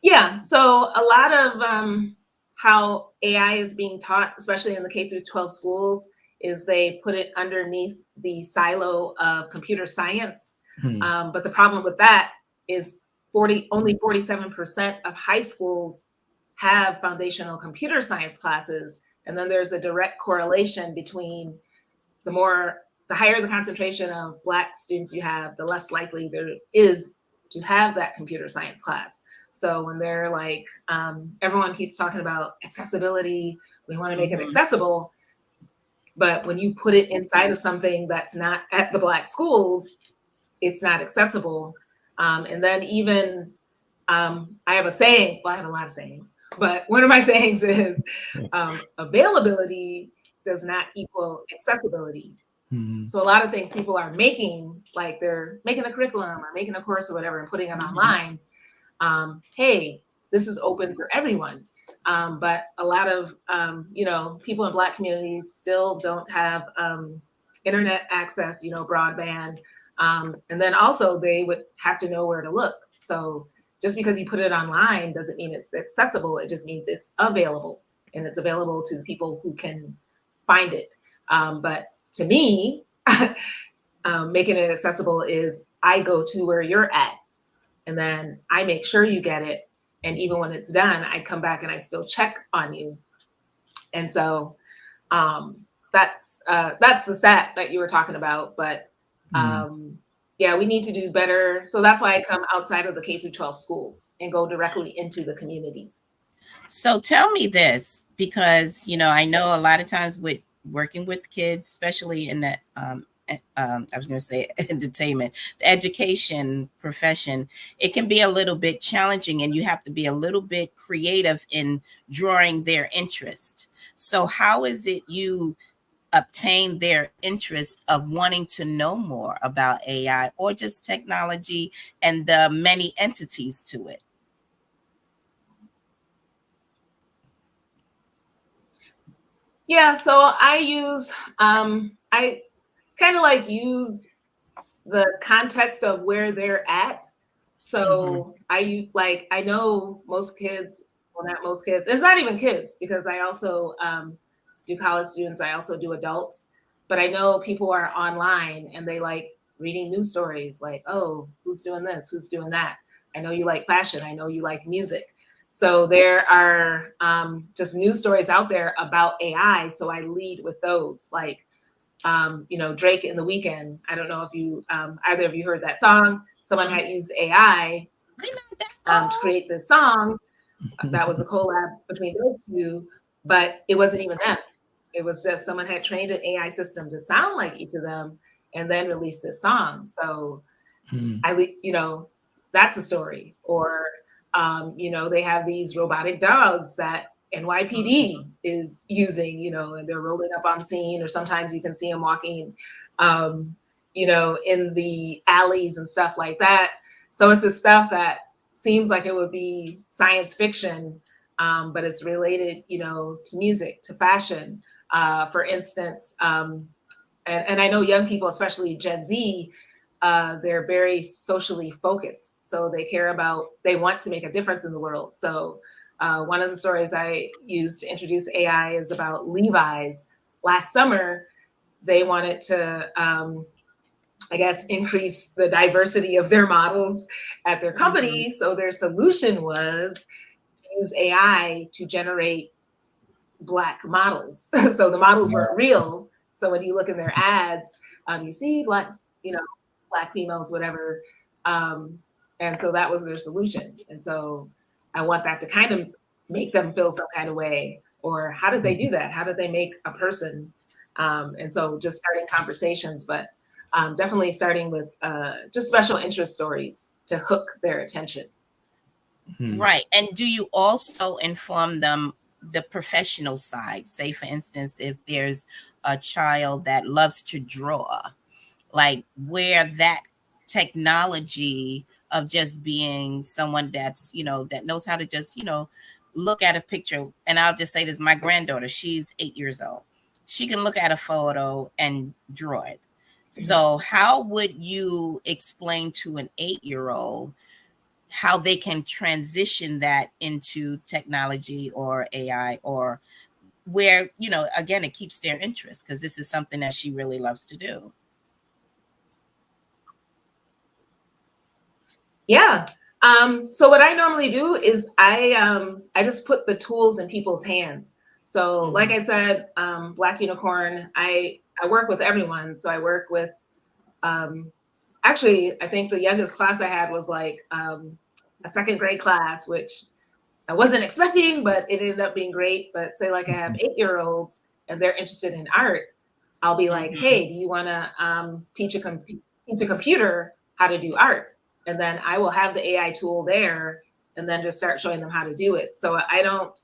S6: Yeah, so a lot of how AI is being taught, especially in the K through 12 schools, is they put it underneath the silo of computer science. But the problem with that is only 47% of high schools have foundational computer science classes. And then there's a direct correlation between the higher the concentration of Black students you have, the less likely there is to have that computer science class. So when they're like, everyone keeps talking about accessibility, we want to make it accessible. But when you put it inside of something that's not at the Black schools, it's not accessible. And then even, I have a saying, well, I have a lot of sayings, but one of my sayings is availability does not equal accessibility. So a lot of things people are making, like they're making a curriculum or making a course or whatever and putting it online. Hey, this is open for everyone. But a lot of, people in Black communities still don't have internet access, broadband. And then also they would have to know where to look. So just because you put it online doesn't mean it's accessible. It just means it's available, and it's available to the people who can find it. But to me, making it accessible is I go to where you're at, and then I make sure you get it. And even when it's done, I come back and I still check on you. And so that's the stat that you were talking about. But yeah, we need to do better. So that's why I come outside of the K through 12 schools and go directly into the communities.
S1: So tell me this, because, I know a lot of times with working with kids, especially in that, I was going to say entertainment, the education profession, it can be a little bit challenging, and you have to be a little bit creative in drawing their interest. So how is it you obtain their interest of wanting to know more about AI or just technology and the many entities to it?
S6: Yeah, so I use, I kind of use the context of where they're at. So I know most kids, well, not most kids, it's not even kids, because I also do college students, I also do adults, but I know people are online and they like reading news stories, like, oh, who's doing this, who's doing that. I know you like fashion, I know you like music. So there are just news stories out there about AI. So I lead with those, like, Drake in The Weekend. I don't know if you, either of you heard that song. Someone had used AI to create this song. That was a collab between those two, but it wasn't even them. It was just someone had trained an AI system to sound like each of them and then released this song. So that's a story. Or, they have these robotic dogs that NYPD is using, and they're rolling up on scene, or sometimes you can see them walking, in the alleys and stuff like that. So it's this stuff that seems like it would be science fiction, but it's related, to music, to fashion, for instance. And I know young people, especially Gen Z, they're very socially focused. So they want to make a difference in the world. So one of the stories I used to introduce AI is about Levi's. Last summer, they wanted to, increase the diversity of their models at their company. So their solution was to use AI to generate Black models. So the models weren't real. So when you look in their ads, you see Black females, whatever. And so that was their solution. And so I want that to kind of make them feel some kind of way. Or how did they do that? How did they make a person? And so just starting conversations, but definitely starting with just special interest stories to hook their attention.
S1: Right. And do you also inform them the professional side? Say, for instance, if there's a child that loves to draw, like where that technology of just being someone that's, that knows how to just, look at a picture. And I'll just say this, my granddaughter, she's 8 years old. She can look at a photo and draw it. So how would you explain to an 8-year-old how they can transition that into technology or AI, or where, again, it keeps their interest, because this is something that she really loves to do?
S6: Yeah. So what I normally do is I just put the tools in people's hands. So like I said, Black Unicorn, I work with everyone. So I work with, actually, I think the youngest class I had was like a second grade class, which I wasn't expecting, but it ended up being great. But say like I have 8-year-olds and they're interested in art, I'll be like, hey, do you want to teach a computer how to do art? And then I will have the AI tool there and then just start showing them how to do it. So I don't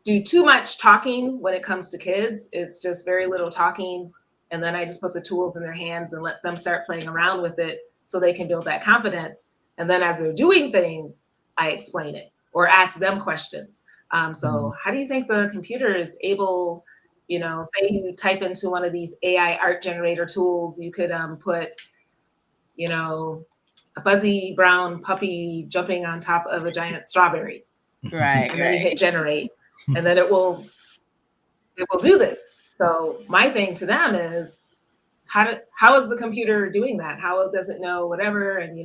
S6: do too much talking when it comes to kids. It's just very little talking. And then I just put the tools in their hands and let them start playing around with it so they can build that confidence. And then as they're doing things, I explain it or ask them questions. So how do you think the computer is able, say you type into one of these AI art generator tools, you could put, a fuzzy brown puppy jumping on top of a giant strawberry.
S1: Right.
S6: And then you hit generate, and then it will do this. So my thing to them is, how is the computer doing that? How does it know whatever? And,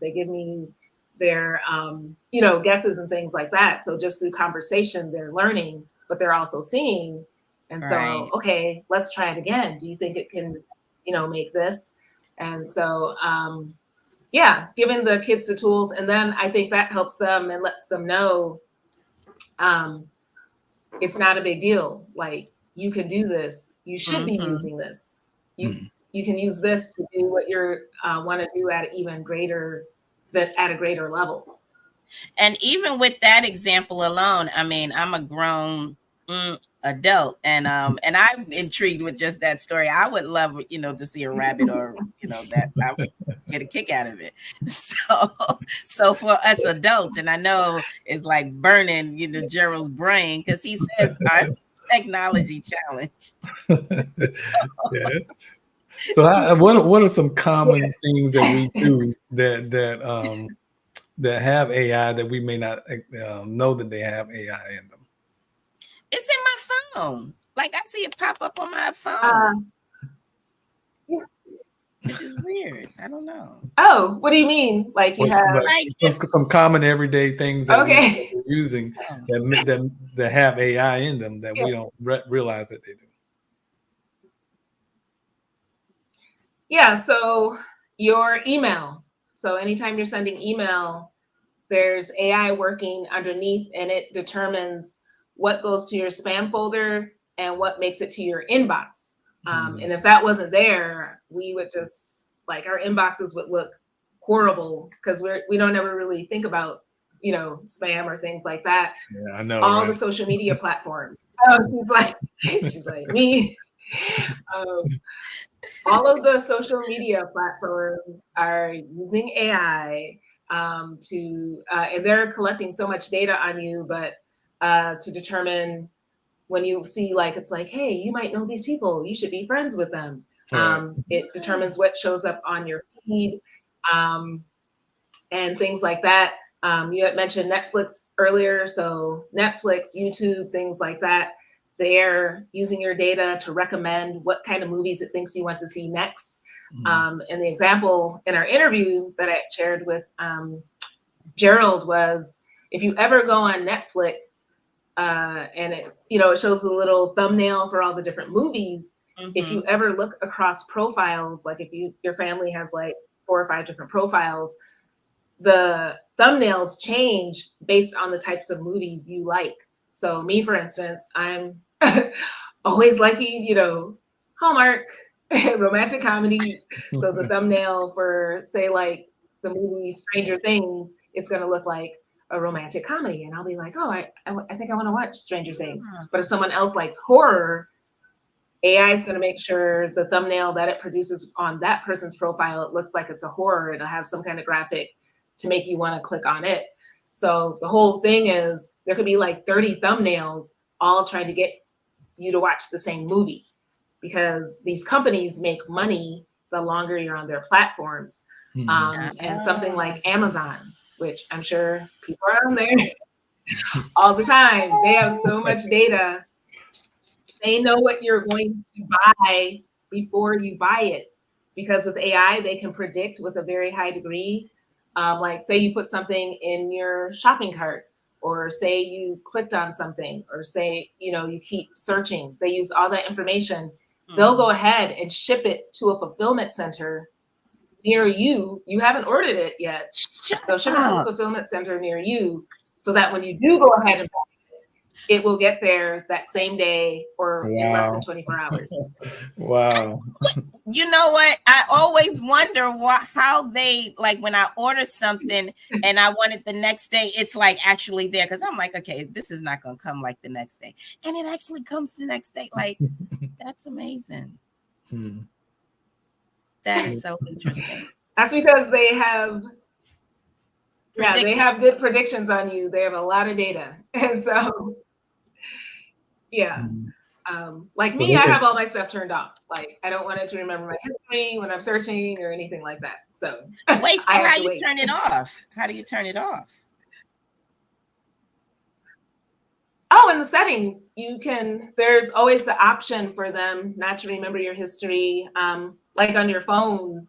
S6: they give me their, guesses and things like that. So just through conversation, they're learning, but they're also seeing. And so, okay, let's try it again. Do you think it can, make this? And so, giving the kids the tools. And then I think that helps them and lets them know it's not a big deal. Like, you can do this. You should be using this. You can use this to do what you want to do at a greater level.
S1: And even with that example alone, I mean, I'm a grown adult, and I'm intrigued with just that story. I would love, to see a rabbit, or that I would get a kick out of it. So for us adults, and I know it's like burning, Gerald's brain, because he says I'm technology challenged.
S2: Yeah. So what are some common things that we do that have AI that we may not know that they have AI in them?
S1: It's in my phone. Like, I see it pop up on my phone. Which is weird. I don't know.
S6: Oh, what do you mean? Like, you have
S2: some common everyday things that we're using that have AI in them that we don't realize that they do.
S6: Yeah. So your email. So anytime you're sending email, there's AI working underneath, and it determines what goes to your spam folder and what makes it to your inbox. And if that wasn't there, we would just, like, our inboxes would look horrible, because we don't ever really think about, spam or things like that.
S2: Yeah, I know.
S6: All the social media platforms. Oh, she's like me. All of the social media platforms are using AI and they're collecting so much data on you, but to determine when you see, like, it's like, hey, you might know these people, you should be friends with them. It determines what shows up on your feed and things like that. You had mentioned Netflix earlier. So Netflix, YouTube, things like that, they're using your data to recommend what kind of movies it thinks you want to see next. And the example in our interview that I shared with Gerald was, if you ever go on Netflix and it shows the little thumbnail for all the different movies, if you ever look across profiles, like if your family has like 4 or 5 different profiles, the thumbnails change based on the types of movies you like. So me, for instance, I'm always liking, Hallmark romantic comedies. So the thumbnail for, say, like the movie Stranger Things, it's going to look like a romantic comedy. And I'll be like, oh, I think I want to watch Stranger Things. But if someone else likes horror, AI is going to make sure the thumbnail that it produces on that person's profile, it looks like it's a horror. It'll have some kind of graphic to make you want to click on it. So the whole thing is there could be like 30 thumbnails all trying to get you to watch the same movie, because these companies make money the longer you're on their platforms. And something like Amazon, which I'm sure people are on there all the time, they have so much data. They know what you're going to buy before you buy it, because with AI, they can predict with a very high degree. Like, say you put something in your shopping cart, or say you clicked on something, or say, you keep searching. They use all that information. Mm-hmm. They'll go ahead and ship it to a fulfillment center near you. You haven't ordered it yet. They'll ship it to a fulfillment center near you, so that when you do go ahead and buy it will get there that same day or in less than 24 hours.
S2: Wow.
S1: You know what? I always wonder how they, like, when I order something and I want it the next day, it's like actually there. Because I'm like, okay, this is not going to come like the next day. And it actually comes the next day. Like, that's amazing. That is so interesting.
S6: That's because they have... Yeah, they have good predictions on you. They have a lot of data. And so... Yeah. Like me, I have all my stuff turned off. Like, I don't want it to remember my history when I'm searching or anything like that. So
S1: wait, so how do you turn it off? How do you turn it off?
S6: Oh, in the settings, there's always the option for them not to remember your history. Like on your phone,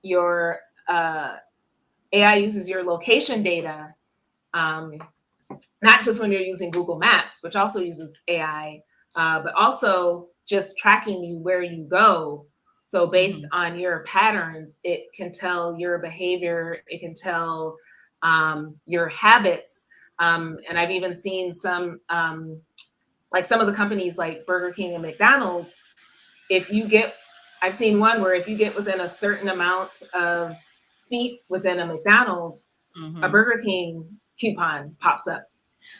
S6: your AI uses your location data. Not just when you're using Google Maps, which also uses AI, but also just tracking you where you go. So based on your patterns, it can tell your behavior, it can tell your habits. And I've even seen some, like some of the companies like Burger King and McDonald's, I've seen one where if you get within a certain amount of feet within a McDonald's, a Burger King coupon pops up.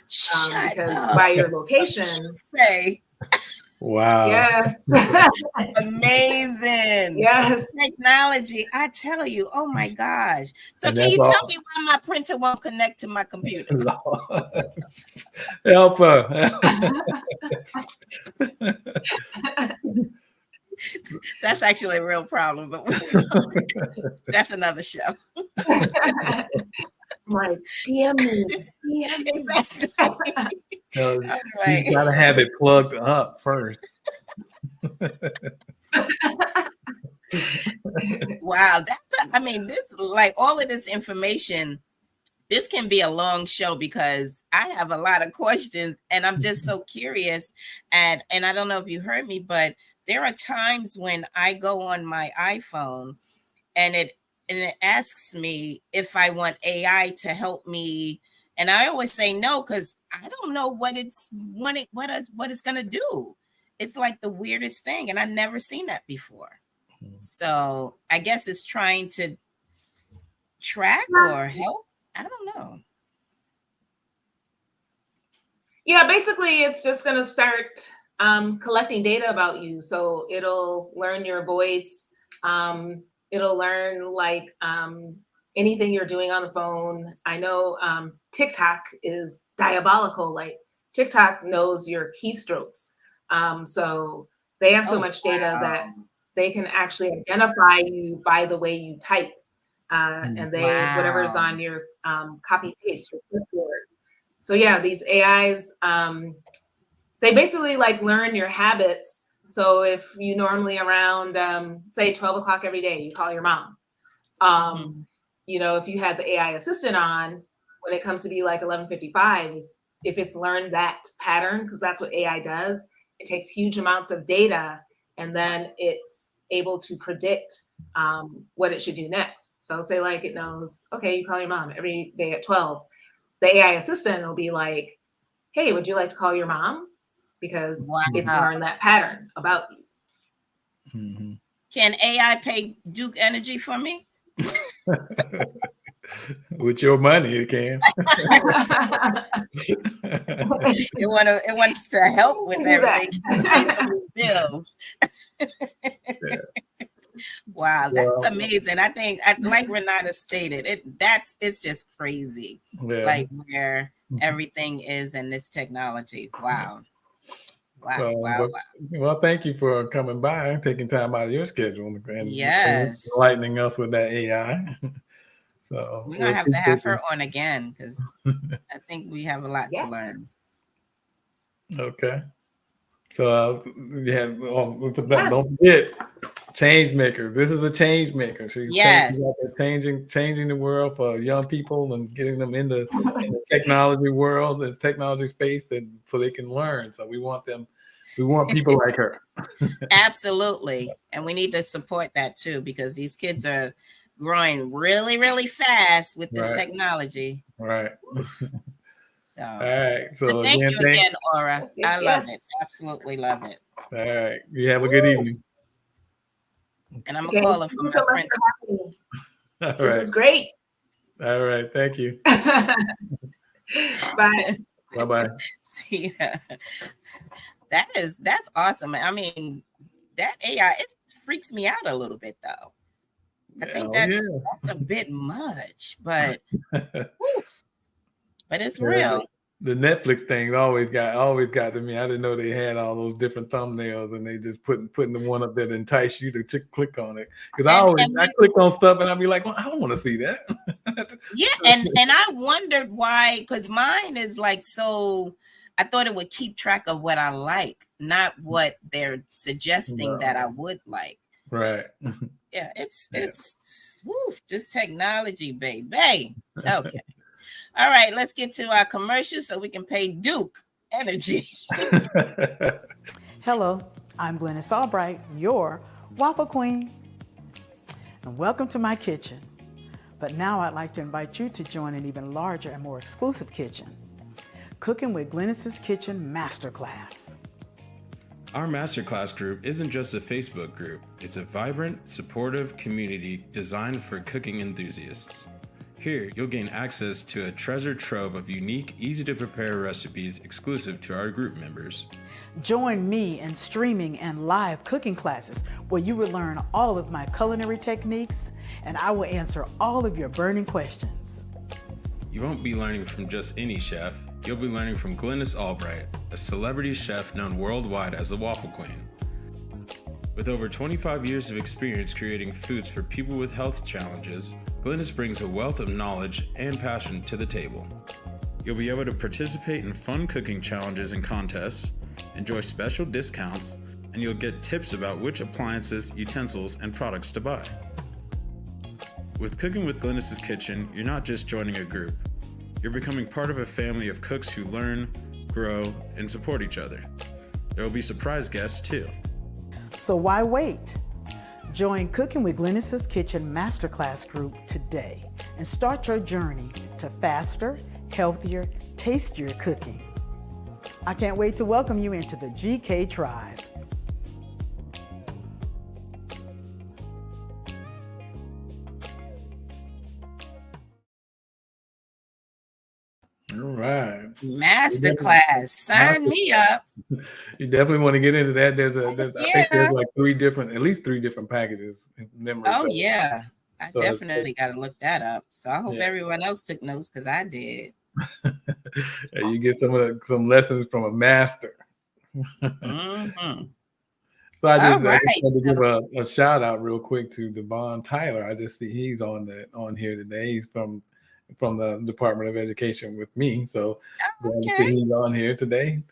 S6: Because by your location.
S2: Wow.
S6: Yes.
S1: Amazing.
S6: Yes.
S1: Technology. I tell you, oh my gosh. So can you tell me why my printer won't connect to my computer?
S2: Help her.
S1: That's actually a real problem, but that's another show.
S6: Like, DM me.
S1: Exactly.
S2: You gotta have it plugged up first.
S1: Wow, this, like, all of this information, this can be a long show because I have a lot of questions and I'm just so curious. And I don't know if you heard me, but there are times when I go on my iPhone and it asks me if I want AI to help me, and I always say no, because I don't know what it's gonna do. It's like the weirdest thing, and I've never seen that before. So I guess it's trying to track or help. I don't know.
S6: Yeah, basically it's just gonna start collecting data about you. So it'll learn your voice. It'll learn like anything you're doing on the phone. I know TikTok is diabolical. Like TikTok knows your keystrokes. So they have so much data that they can actually identify you by the way you type. And whatever's on your copy paste or clipboard. So yeah, these AIs, they basically like learn your habits. So if you normally around, say 12 o'clock every day, you call your mom, if you had the AI assistant on, when it comes to be like 11:55, if it's learned that pattern, because that's what AI does, it takes huge amounts of data and then it's able to predict what it should do next. So say like it knows, okay, you call your mom every day at 12. The AI assistant will be like, hey, would you like to call your mom? Because it's learned that pattern about you.
S2: Mm-hmm.
S1: Can AI pay Duke Energy for me?
S2: With your money, it can.
S1: It wants to help with everything. Pay some bills. Wow, that's amazing. I think, like Renata stated, it's just crazy, like where everything is in this technology. Wow.
S2: Well, thank you for coming by and taking time out of your schedule and enlightening us with that AI. So
S1: we're gonna have to have her on again because I think we have a lot to learn.
S2: Okay. So don't forget, change maker. This is a change maker. She's changing the world for young people and getting them in the technology world, the technology space, so they can learn. So we want people like her.
S1: Absolutely. And we need to support that too, because these kids are growing really, really fast with this technology.
S2: Right.
S1: So,
S2: all right. So
S1: thank you again, Ora. I love it. Absolutely love it.
S2: All right. You have a good evening.
S1: And I'm gonna call her from her print.
S6: This is great.
S2: All right. Thank you.
S6: Bye.
S2: Bye-bye.
S1: See ya. That's awesome. I mean, that AI, it freaks me out a little bit though. I think that's a bit much, but but it's real.
S2: The Netflix thing always got to me. I didn't know they had all those different thumbnails, and they just putting the one up there to entice you to click on it. Because I click on stuff and I'll be like, well, I don't want to see that.
S1: and I wondered why, because mine is like so. I thought it would keep track of what I like, not what they're suggesting that I would like.
S2: Right.
S1: Yeah, it's just technology, baby. Okay. All right, let's get to our commercial so we can pay Duke Energy.
S7: Hello, I'm Glennis Albright, your Waffle Queen. And welcome to my kitchen. But now I'd like to invite you to join an even larger and more exclusive kitchen. Cooking with Glennis's Kitchen Masterclass.
S8: Our Masterclass group isn't just a Facebook group. It's a vibrant, supportive community designed for cooking enthusiasts. Here, you'll gain access to a treasure trove of unique, easy-to-prepare recipes exclusive to our group members.
S7: Join me in streaming and live cooking classes where you will learn all of my culinary techniques and I will answer all of your burning questions.
S8: You won't be learning from just any chef. You'll be learning from Glennis Albright, a celebrity chef known worldwide as the Waffle Queen. With over 25 years of experience creating foods for people with health challenges, Glennis brings a wealth of knowledge and passion to the table. You'll be able to participate in fun cooking challenges and contests, enjoy special discounts, and you'll get tips about which appliances, utensils, and products to buy. With Cooking with Glennis's Kitchen, you're not just joining a group. You're becoming part of a family of cooks who learn, grow, and support each other. There will be surprise guests too.
S7: So why wait? Join Cooking with Glennis's Kitchen Masterclass group today and start your journey to faster, healthier, tastier cooking. I can't wait to welcome you into the GK tribe.
S2: All right.
S1: Masterclass. Sign me up.
S2: You definitely want to get into that. I think there's like at least three different packages in memory.
S1: Oh, yeah. I definitely got to look that up. So I hope everyone else took notes because I did.
S2: You get some lessons from a master.
S1: Mm-hmm.
S2: So I just want to give a shout out real quick to Devon Tyler. I just see he's on here today. He's from the Department of Education with me. So he's on here today.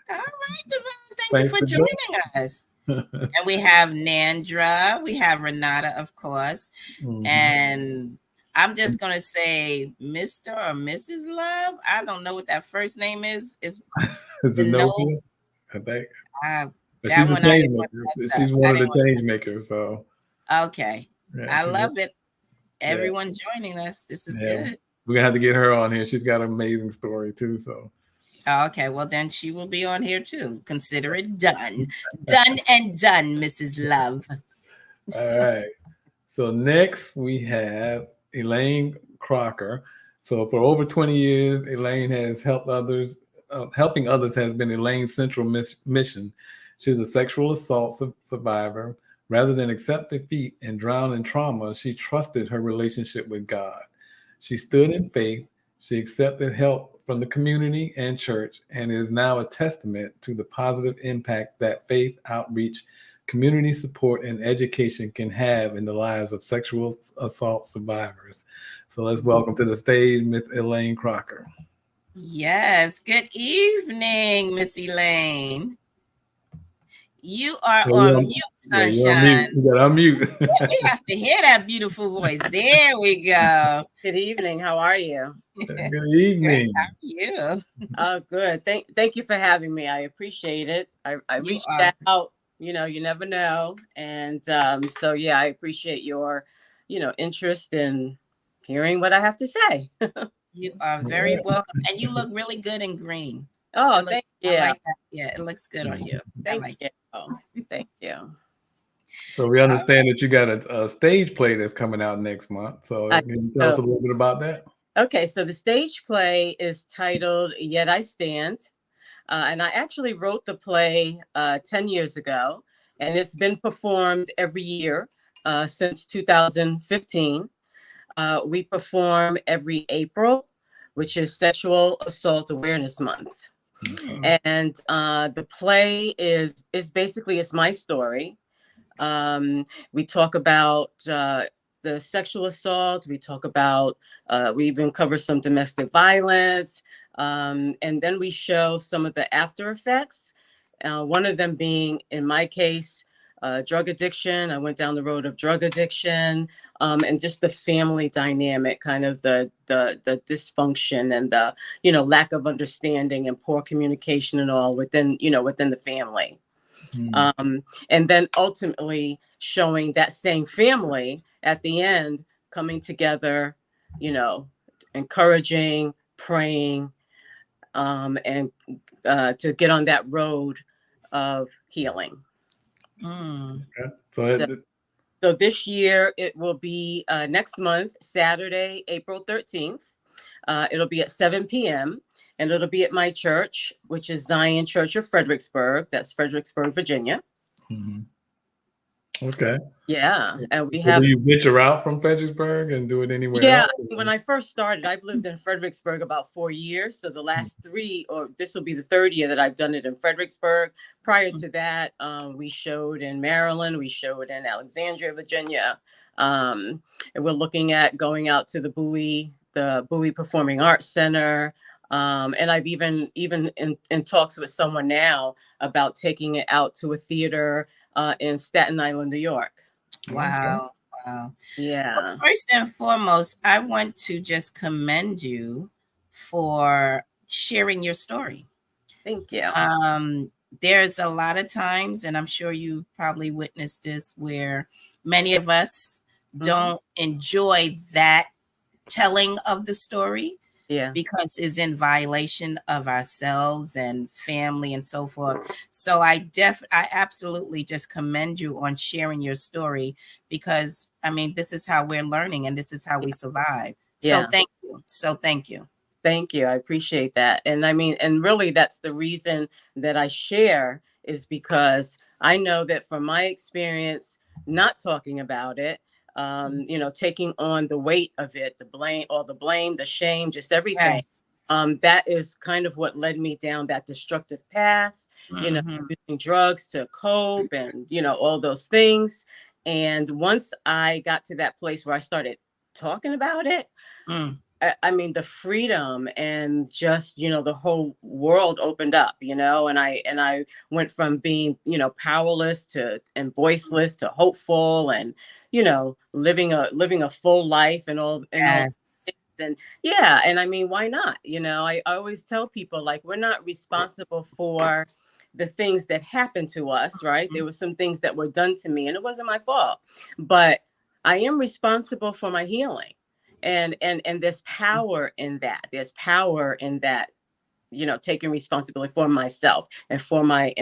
S1: All right, Devon. Thank you for joining us. And we have Nandra. We have Renata, of course. Mm-hmm. And I'm just going to say Mr. or Mrs. Love. I don't know what that first name is. Is
S2: Zenobia? I think. She's a change maker. She's one of the change makers. So.
S1: Okay.
S2: Yeah,
S1: I love it. Everyone joining us. This is good.
S2: We're gonna have to get her on here. She's got an amazing story too. So
S1: okay, well then she will be on here too. Consider it done. Done and done, Mrs. Love.
S2: All right. So next we have Elaine Crocker. So for over 20 years, Elaine has helped others. Helping others has been Elaine's central mission. She's a sexual assault survivor. Rather than accept defeat and drown in trauma, she trusted her relationship with God. She stood in faith. She accepted help from the community and church and is now a testament to the positive impact that faith, outreach, community support, and education can have in the lives of sexual assault survivors. So let's welcome to the stage Miss Elaine Crocker.
S1: Yes. Good evening, Miss Elaine. You are on mute, sunshine.
S2: You're on mute. You gotta unmute.
S1: We have to hear that beautiful voice. There we go.
S9: Good evening. How are you?
S2: Good evening.
S1: How are you?
S9: Oh, good. Thank you for having me. I appreciate it. I reached out. You know, you never know, and so yeah, I appreciate your, interest in hearing what I have to say.
S1: You are very welcome, and you look really good in green.
S9: Oh, thank you.
S1: I like that. Yeah, it looks good on you.
S9: Thank you. Thank you.
S2: So we understand that you got a stage play that's coming out next month. So can you tell us a little bit about that?
S9: Okay, so the stage play is titled Yet I Stand. And I actually wrote the play 10 years ago, and it's been performed every year since 2015. We perform every April, which is Sexual Assault Awareness Month. Mm-hmm. And the play is basically, it's my story. We talk about the sexual assault. We talk about, we even cover some domestic violence. And then we show some of the after effects. One of them being, in my case, drug addiction. I went down the road of drug addiction, and just the family dynamic, kind of the dysfunction and the, lack of understanding and poor communication and all within the family. And then ultimately showing that same family at the end coming together, encouraging, praying, and to get on that road of healing.
S2: Okay.
S9: So this year it will be next month, Saturday, April 13th. It'll be at 7 p.m. and it'll be at my church, which is Zion Church of Fredericksburg. That's Fredericksburg, Virginia.
S2: Mm-hmm. Okay.
S9: Yeah. And we
S2: have. Do you venture out from Fredericksburg and do it anywhere else?
S9: Yeah. When I first started, I've lived in Fredericksburg about 4 years. So the last three, or this will be the third year that I've done it in Fredericksburg. Prior to that, we showed in Maryland. We showed in Alexandria, Virginia. And we're looking at going out to the Bowie Performing Arts Center. And I've even in talks with someone now about taking it out to a theater in Staten Island, New York.
S1: Wow. Wow.
S9: Yeah.
S1: Well, first and foremost, I want to just commend you for sharing your story.
S9: Thank you.
S1: There's a lot of times, and I'm sure you've probably witnessed this, where many of us don't enjoy that telling of the story.
S9: Yeah.
S1: Because it's in violation of ourselves and family and so forth. So I absolutely just commend you on sharing your story, because this is how we're learning and this is how we survive. So thank you.
S9: Thank you. I appreciate that. And and really that's the reason that I share, is because I know that from my experience, not talking about it, taking on the weight of it, the blame, the shame, just everything.
S1: Yes.
S9: That is kind of what led me down that destructive path, using drugs to cope and, all those things. And once I got to that place where I started talking about it, the freedom and just, the whole world opened up, and I went from being, powerless and voiceless to hopeful and, living a full life and all.
S1: Yes.
S9: And yeah. And why not? I always tell people, like, we're not responsible for the things that happened to us, right? There were some things that were done to me and it wasn't my fault, but I am responsible for my healing. And there's power in that. There's power in that, taking responsibility for myself and for my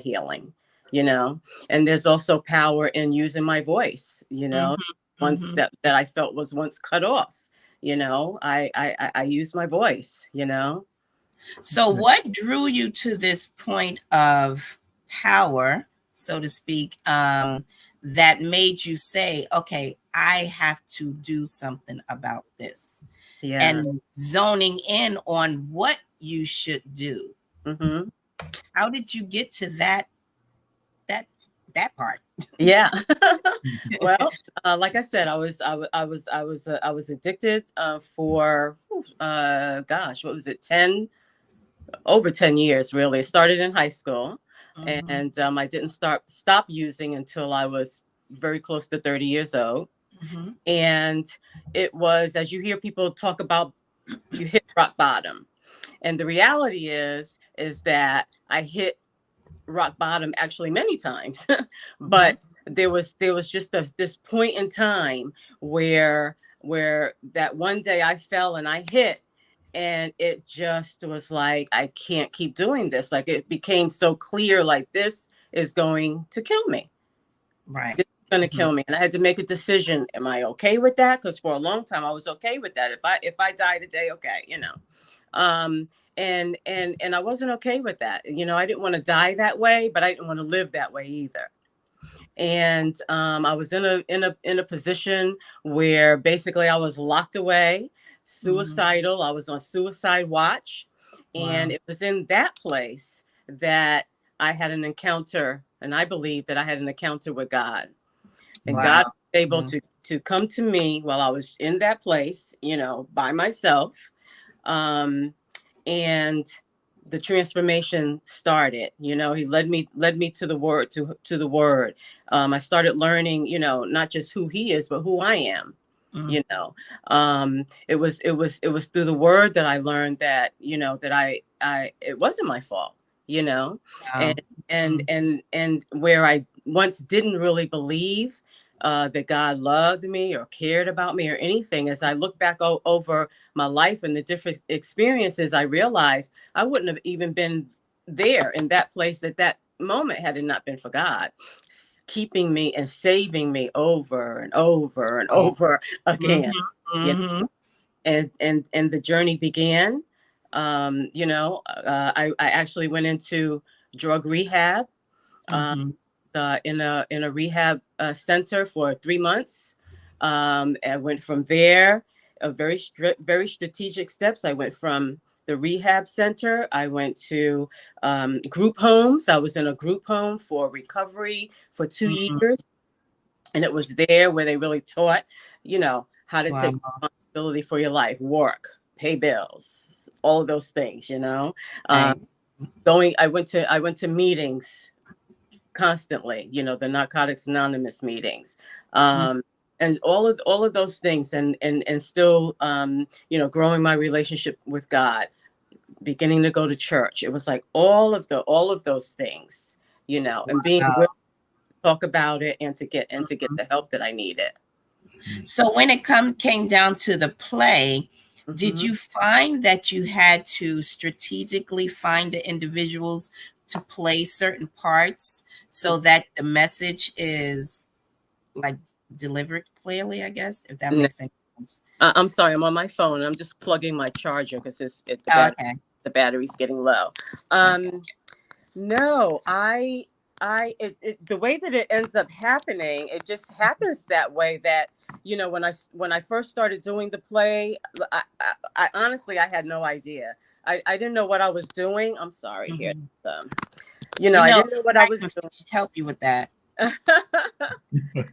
S9: healing, and there's also power in using my voice, once that I felt was once cut off, I use my voice,
S1: So what drew you to this point of power, so to speak, that made you say, okay, I have to do something about this, and zoning in on what you should do?
S9: Mm-hmm.
S1: How did you get to that part?
S9: Yeah. Well, like I said, I was addicted for gosh, what was it? Over 10 years, really. It started in high school, and I didn't stop using until I was very close to 30 years old. And it was, as you hear people talk about, you hit rock bottom. And the reality is that I hit rock bottom actually many times, but there was just this point in time where that one day I fell and I hit, and it just was like, I can't keep doing this. Like, it became so clear, like, this is going to kill me.
S1: Right.
S9: This is going to kill me. And I had to make a decision. Am I okay with that? Because for a long time I was okay with that. If I die today, okay, and I wasn't okay with that. I didn't want to die that way, but I didn't want to live that way either. And I was in a position where basically I was locked away, suicidal. I was on suicide watch. And it was in that place that I had an encounter, and I believe that I had an encounter with God. And God was able to come to me while I was in that place, by myself. And the transformation started. He led me to the word, to the word. I started learning, not just who he is, but who I am. It was through the word that I learned that, that it wasn't my fault, and where I once didn't really believe that God loved me or cared about me or anything. As I look back over my life and the different experiences, I realized I wouldn't have even been there in that place at that moment had it not been for God keeping me and saving me over and over and over again. And the journey began. I actually went into drug rehab. In a rehab center for 3 months. I went from there, very strategic steps. I went from the rehab center. I went to group homes. I was in a group home for recovery for 2 years. And it was there where they really taught, how to take responsibility for your life, work, pay bills, all of those things, I went to meetings constantly, the Narcotics Anonymous meetings, and all of those things, and still, growing my relationship with God, beginning to go to church. It was like all of those things, and being willing to talk about it and to get the help that I needed.
S1: So when it came down to the play, did you find that you had to strategically find the individuals to play certain parts so that the message is like delivered clearly, I guess, if that makes any sense?
S9: I'm sorry, I'm on my phone. I'm just plugging my charger because the battery's getting low. No, the way that it ends up happening, it just happens that way. That when I first started doing the play, I honestly, I had no idea. I didn't know what I was doing. I'm sorry. Here, I didn't know what I was doing.
S1: Help you with that.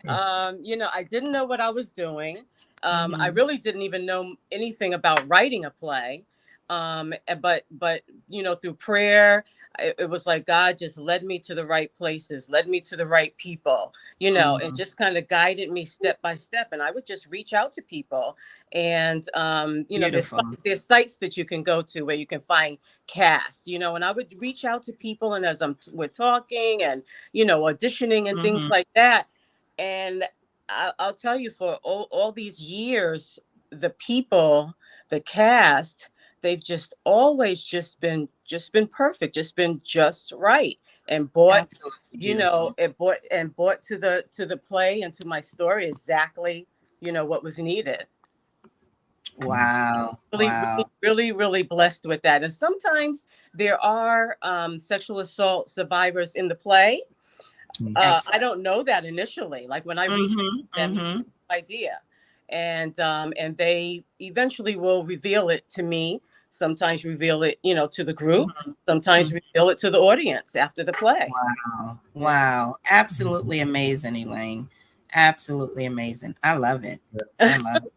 S9: I didn't know what I was doing. I really didn't even know anything about writing a play. But through prayer, it was like God just led me to the right places, led me to the right people, and just kind of guided me step by step. And I would just reach out to people, and there's sites that you can go to where you can find casts, and I would reach out to people, and as we're talking and auditioning and things like that, and I'll tell you, for all these years, the people, the cast, they've just always just been perfect, just been just right, and bought, it bought to the play and to my story exactly, what was needed.
S1: Wow.
S9: Really blessed with that. And sometimes there are sexual assault survivors in the play. I don't know that initially. Like when I reach them, idea, and they eventually will reveal it to me. Sometimes reveal it, to the group. Sometimes reveal it to the audience after the play.
S1: Wow! Absolutely amazing, Elaine. Absolutely amazing. I love it. I love it.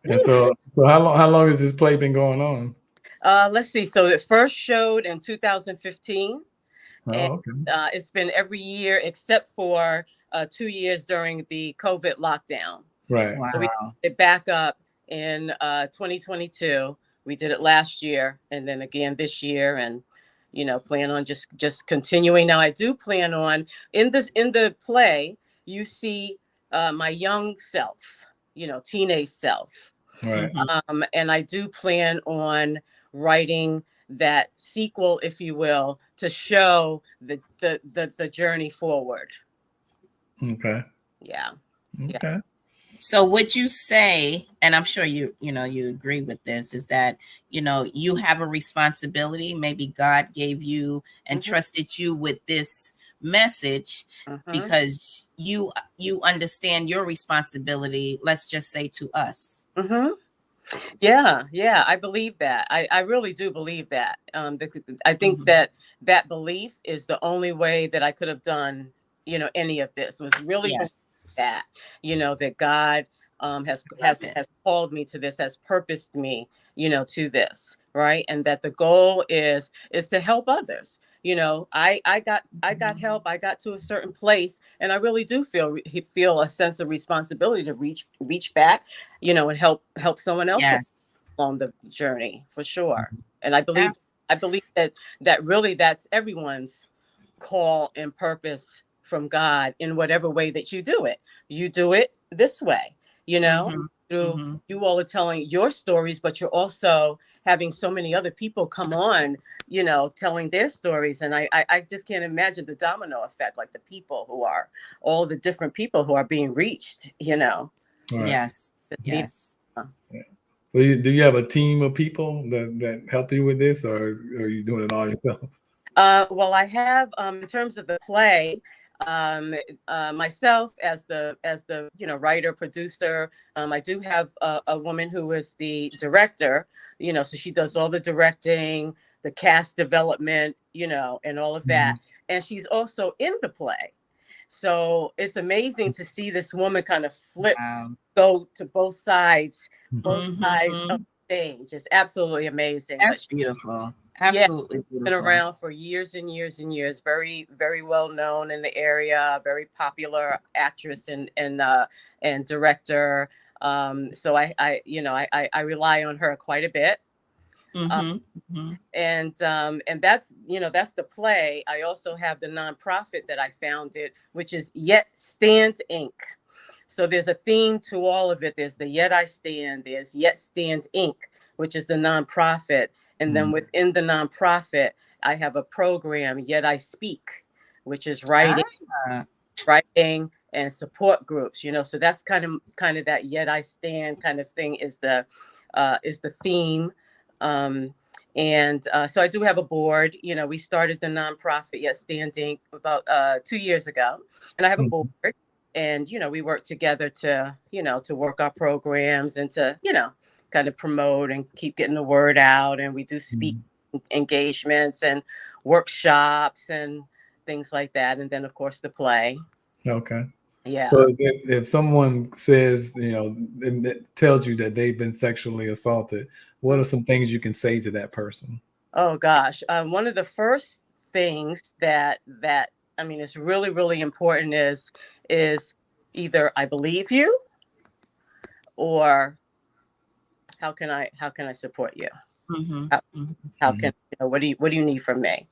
S2: And so how long has this play been going on?
S9: Let's see. So it first showed in 2015. And
S2: okay.
S9: It's been every year except for 2 years during the COVID lockdown.
S2: Right.
S1: Wow.
S9: So we did it back up in 2022. We did it last year, and then again this year, and plan on just continuing. Now I do plan on in the play. You see my young self, teenage self,
S2: right?
S9: And I do plan on writing that sequel, if you will, to show the journey forward.
S2: Okay.
S9: Yeah.
S2: Okay.
S9: Yes.
S1: So would you say, and I'm sure you agree with this, is that, you have a responsibility. Maybe God gave you and trusted you with this message because you understand your responsibility, let's just say, to us.
S9: Yeah, I believe that. I really do believe that. I think that belief is the only way that I could have done, any of this, was really that, that God has called me to this, has purposed me, to this, right? And that the goal is to help others. I got help. I got to a certain place, and I really do feel a sense of responsibility to reach back, and help someone else along the journey, for sure. And I believe that really that's everyone's call and purpose from God, in whatever way that you do it. You do it this way, through you all are telling your stories, but you're also having so many other people come on, telling their stories. And I just can't imagine the domino effect, like the people who are, all the different people who are being reached,
S2: Right.
S1: Yes.
S2: So do you have a team of people that help you with this, or are you doing it all yourself?
S9: Well, I have, in terms of the play, myself as the writer, producer. I do have a woman who is the director, so she does all the directing, the cast development, and all of that. And she's also in the play. So it's amazing to see this woman kind of flip, go to both sides of the stage. It's absolutely amazing.
S1: That's beautiful. Absolutely beautiful.
S9: Been around for years and years and years. Very, very well known in the area. Very popular actress and director. So I rely on her quite a bit. And that's that's the play. I also have the nonprofit that I founded, which is Yet Stand Inc. So there's a theme to all of it. There's the Yet I Stand. There's Yet Stand Inc., which is the nonprofit. And then within the nonprofit, I have a program, Yet I Speak, which is writing and support groups. So that's kind of that Yet I Stand kind of thing is the theme. And so I do have a board. We started the nonprofit Yet Standing about 2 years ago, and I have a board. And we work together to to work our programs and to kind of promote and keep getting the word out. And we do speak engagements and workshops and things like that. And then of course the play.
S2: Okay.
S9: Yeah.
S2: So if someone says, tells you that they've been sexually assaulted, what are some things you can say to that person?
S9: Oh gosh. One of the first things that I mean, it's really, really important is either I believe you, or how can I support you? How can what do you need from me?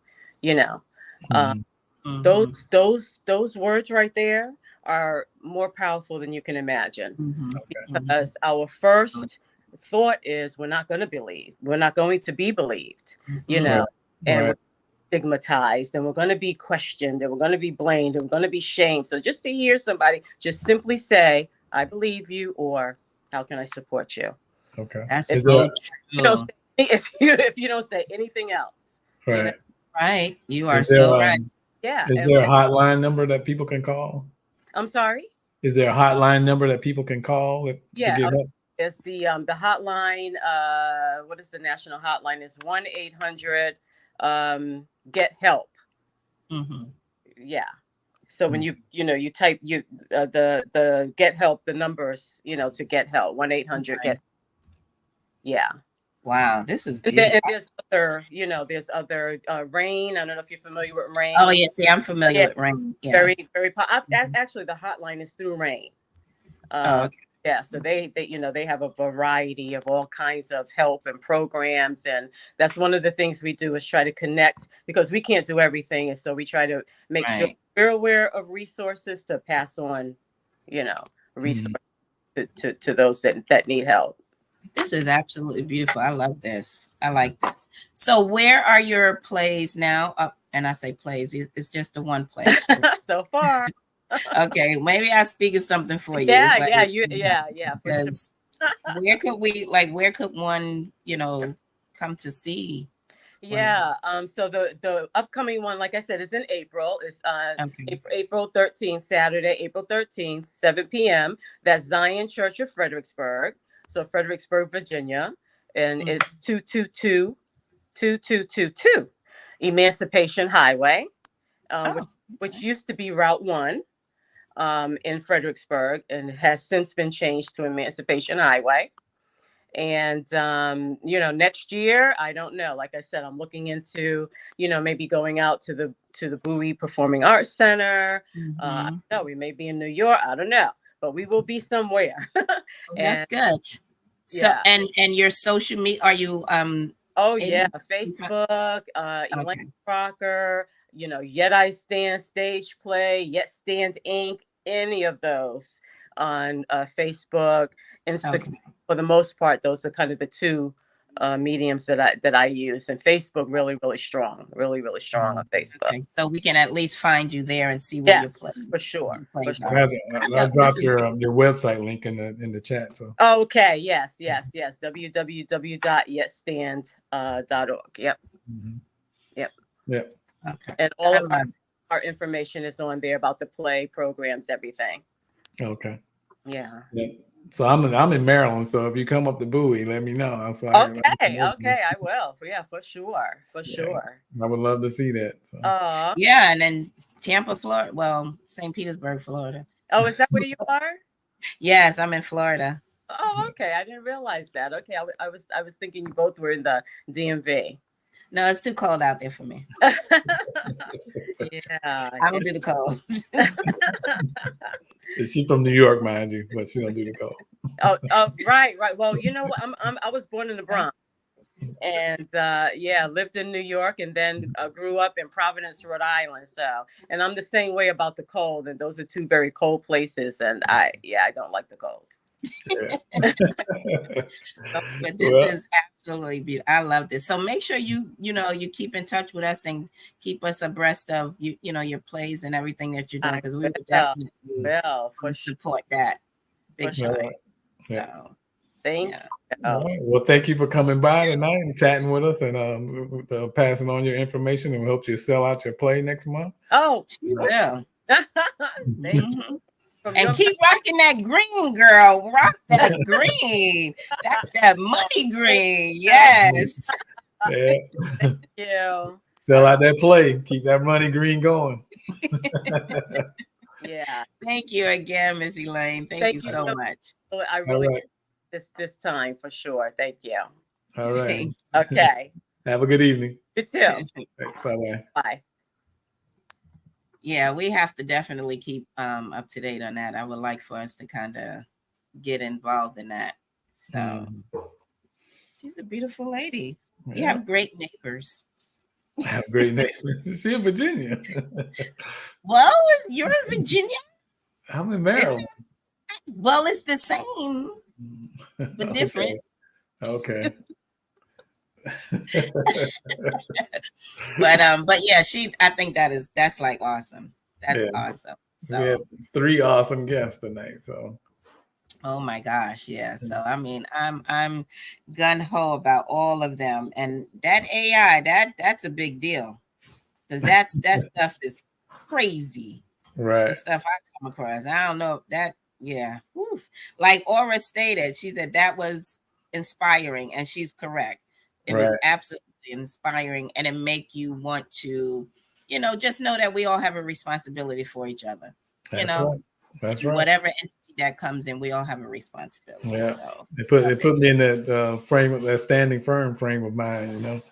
S9: Those words right there are more powerful than you can imagine. Because our first thought is we're not going to believe. We're not going to be believed, and we're stigmatized, and we're going to be questioned, and we're going to be blamed, and we're going to be shamed. So just to hear somebody just simply say, "I believe you," or "How can I support you?"
S2: Okay,
S1: that's so true.
S9: If you don't say anything else,
S1: right, you are so right.
S9: Yeah.
S2: Is there a hotline number that people can call?
S9: I'm sorry?
S2: Is there a hotline number that people can call to get help?
S9: It's the hotline. What is the national hotline? Is 1-800 get help. Yeah. So when you type the get help, the numbers, to get help, 1-800 get. Yeah.
S1: Wow, this is beautiful.
S9: And there's other RAIN. I don't know if you're familiar with RAIN.
S1: Oh yeah, see, I'm familiar with RAIN. Yeah.
S9: Very, very. Actually, the hotline is through RAIN.
S1: Okay.
S9: Yeah, so they have a variety of all kinds of help and programs, and that's one of the things we do is try to connect, because we can't do everything, and so we try to make sure we're aware of resources to pass on, resources to those that need help.
S1: This is absolutely beautiful. I love this. I like this. So where are your plays now? And I say plays, it's just the one play.
S9: So far.
S1: Okay, maybe I speak of something for you.
S9: Yeah.
S1: Because where could one, come to see?
S9: Yeah. So the upcoming one, like I said, is in April. It's April 13th, Saturday, April 13th, 7 p.m. That's Zion Church of Fredericksburg. So Fredericksburg, Virginia, and it's 2222 Emancipation Highway, which used to be Route 1 in Fredericksburg, and it has since been changed to Emancipation Highway. And next year, I don't know. Like I said, I'm looking into maybe going out to the Bowie Performing Arts Center. No, we may be in New York. I don't know, but we will be somewhere.
S1: That's good. So and your social media, are you
S9: Facebook, Elaine Crocker, Yet I Stand Stage Play, Yet Stand Inc., any of those on Facebook, Instagram. For the most part, those are kind of the two mediums that I use, and Facebook really strong on Facebook.
S1: Okay, so we can at least find you there and see where you're playing.
S9: For sure.
S2: I'll drop your website link in the chat. So
S9: okay, yes, www.yetstand.org. Yep. Okay. And all of our information is on there about the play, programs, everything.
S2: Okay.
S9: Yeah.
S2: So I'm in Maryland. So if you come up to Bowie, let me know.
S9: Okay, I will. Yeah, for sure.
S2: I would love to see that. So.
S1: Yeah, and then Tampa, Florida. Well, St. Petersburg, Florida.
S9: Oh, is that where you are?
S1: Yes, I'm in Florida.
S9: Oh, okay. I didn't realize that. Okay, I was thinking you both were in the DMV.
S1: No, it's too cold out there for me.
S9: Yeah,
S1: I don't do the cold.
S2: She's from New York, mind you, but she don't do the cold.
S9: Oh, right. Well, you know what? I was born in the Bronx, and lived in New York, and then grew up in Providence, Rhode Island. So, and I'm the same way about the cold, and those are two very cold places, and I don't like the cold.
S1: But this is absolutely beautiful. I love this. So make sure you keep in touch with us and keep us abreast of your plays and everything that you're doing, because we would definitely support that big time. So
S9: thank you.
S2: Right. Well, thank you for coming by tonight and chatting with us, and passing on your information, and we hope you sell out your play next month.
S9: Oh,
S1: you will.
S9: Thank you.
S1: And keep rocking that green, girl. Rock that green. That's that money green. Yes.
S2: Yeah.
S9: Thank you.
S2: Sell out that play. Keep that money green going.
S9: Yeah.
S1: Thank you again, Miss Elaine. Thank you so much.
S9: I really this time for sure. Thank you.
S2: All right.
S9: Okay.
S2: Have a good evening.
S9: You too.
S2: Bye-bye.
S9: Bye.
S1: Yeah, we have to definitely keep up to date on that. I would like for us to kind of get involved in that. So she's a beautiful lady. You have great neighbors.
S2: Have a great name. She in Virginia.
S1: Well, you're in Virginia.
S2: I'm in Maryland.
S1: Well, it's the same, but different.
S2: Okay.
S1: But yeah, I think that's like awesome. That's awesome. So
S2: we have 3 awesome guests tonight. So
S1: oh my gosh, yeah. So I mean, I'm gun ho about all of them, and that AI, that's a big deal, because that stuff is crazy.
S2: Right.
S1: The stuff I come across, I don't know that. Yeah, oof. Like Ora stated, she said that was inspiring, and she's correct. It was absolutely inspiring, and it make you want to, just know that we all have a responsibility for each other.
S2: That's right. That's right.
S1: Whatever entity that comes in, we all have a responsibility.
S2: Yeah.
S1: So
S2: they put me in that frame of that standing firm frame of mind.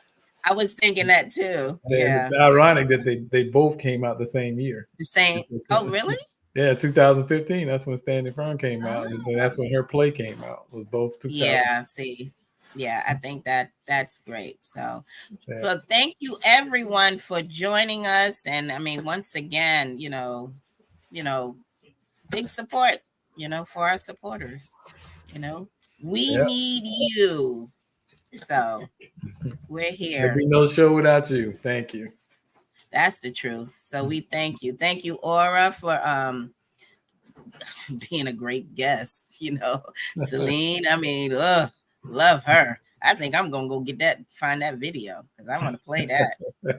S1: I was thinking that too. Yeah.
S2: It's ironic that they both came out the same year.
S1: The same. Oh, really?
S2: Yeah, 2015. That's when Standing Firm came out, and that's when her play came out. It was both 2000.
S1: Yeah. See. Yeah, I think that's great. So, but thank you everyone for joining us. And I mean, once again, big support, for our supporters. We need you. So we're here.
S2: There'd be no show without you. Thank you.
S1: That's the truth. So we thank you. Thank you, Ora, for being a great guest. Celine, I mean, love her. I think I'm gonna go find that video, because I want to play that.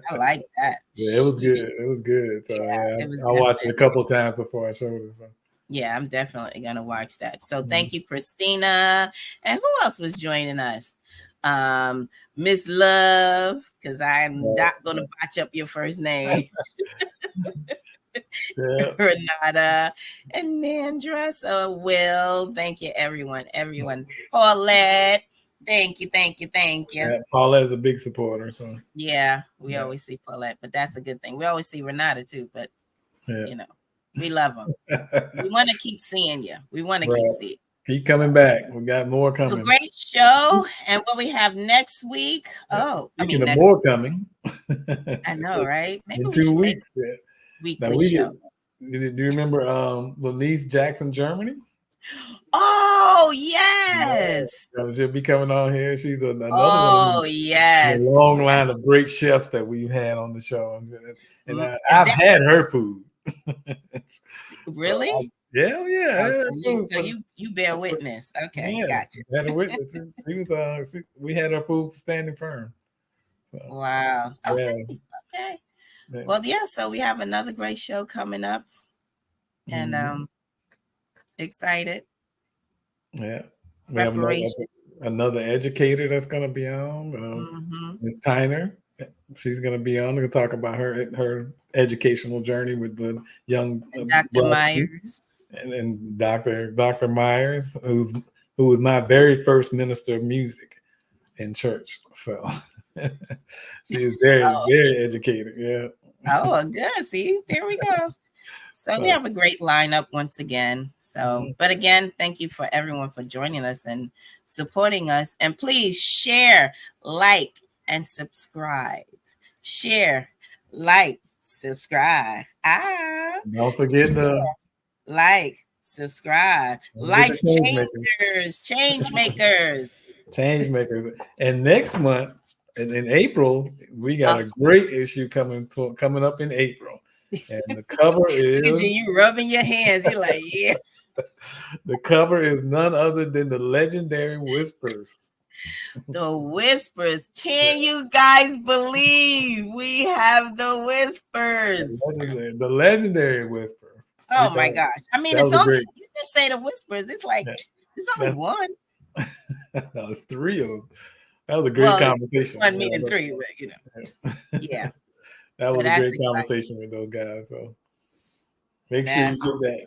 S1: I like that.
S2: Yeah, it was good. It was good. So I watched it a couple of times before I showed it. So.
S1: Yeah, I'm definitely gonna watch that. So thank you, Christina. And who else was joining us? Miss Love, because I'm not gonna botch up your first name. Renata and Nandra. So Will, thank you, everyone. Paulette, thank you. Yeah,
S2: Paulette is a big supporter. So
S1: we always see Paulette, but that's a good thing. We always see Renata too, but we love them. We want to keep seeing you. We want to keep seeing.
S2: Keep coming back. We got more coming.
S1: A great show. And what we have next week.
S2: Next more coming.
S1: I know, right? Maybe
S2: in 2 weeks.
S1: Weekly show.
S2: Do you remember Lanice Jackson, Germany?
S1: Oh, yes.
S2: She'll be coming on here. She's another
S1: one. Yes.
S2: A long line of great chefs that we've had on the show. And I've had her food.
S1: Really?
S2: Yeah.
S1: So you bear witness. Okay, gotcha.
S2: Had a witness. We had her food standing firm. So,
S1: wow. Okay. Yeah. Well, so we have another great show coming up, and excited.
S2: Yeah. We have another educator that's going to be on. Ms. Tanner. She's going to be on to talk about her educational journey with the young
S1: Dr. Myers
S2: and Dr. Myers, who was my very first minister of music in church. So she is very, very educated. Yeah.
S1: Oh, good. See, there we go. So we have a great lineup once again. So, but again, thank you for everyone for joining us and supporting us. And please share, like, and subscribe. Share, like, subscribe.
S2: Don't forget to
S1: like, subscribe. Life change makers.
S2: And next month, in April, we got a great issue coming up in April. And the cover is
S1: you rubbing your hands. You're like, yeah.
S2: The cover is none other than the legendary Whispers.
S1: The Whispers. Can you guys believe we have the Whispers?
S2: The legendary Whispers.
S1: Oh my gosh. I mean, it's only you just say the Whispers. It's like there's only one.
S2: That was 3 of them. That was a great conversation.
S1: 1 meaning 3, but yeah.
S2: That was a great conversation with those guys. So make sure you get that.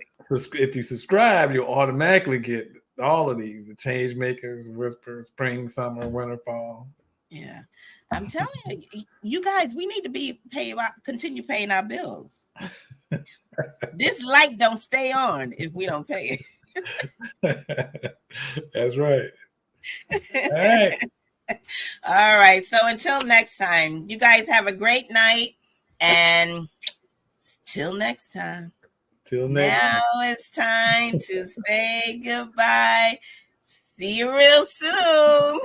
S2: If you subscribe, you'll automatically get all of these: the Change Makers, Whisper, Spring, Summer, Winter, Fall.
S1: Yeah, I'm telling you guys, we need to continue paying our bills. This light don't stay on if we don't pay it.
S2: That's right. All right.
S1: All right. So until next time, you guys have a great night. And till next time.
S2: Till next
S1: now it's time to say goodbye. See you real soon.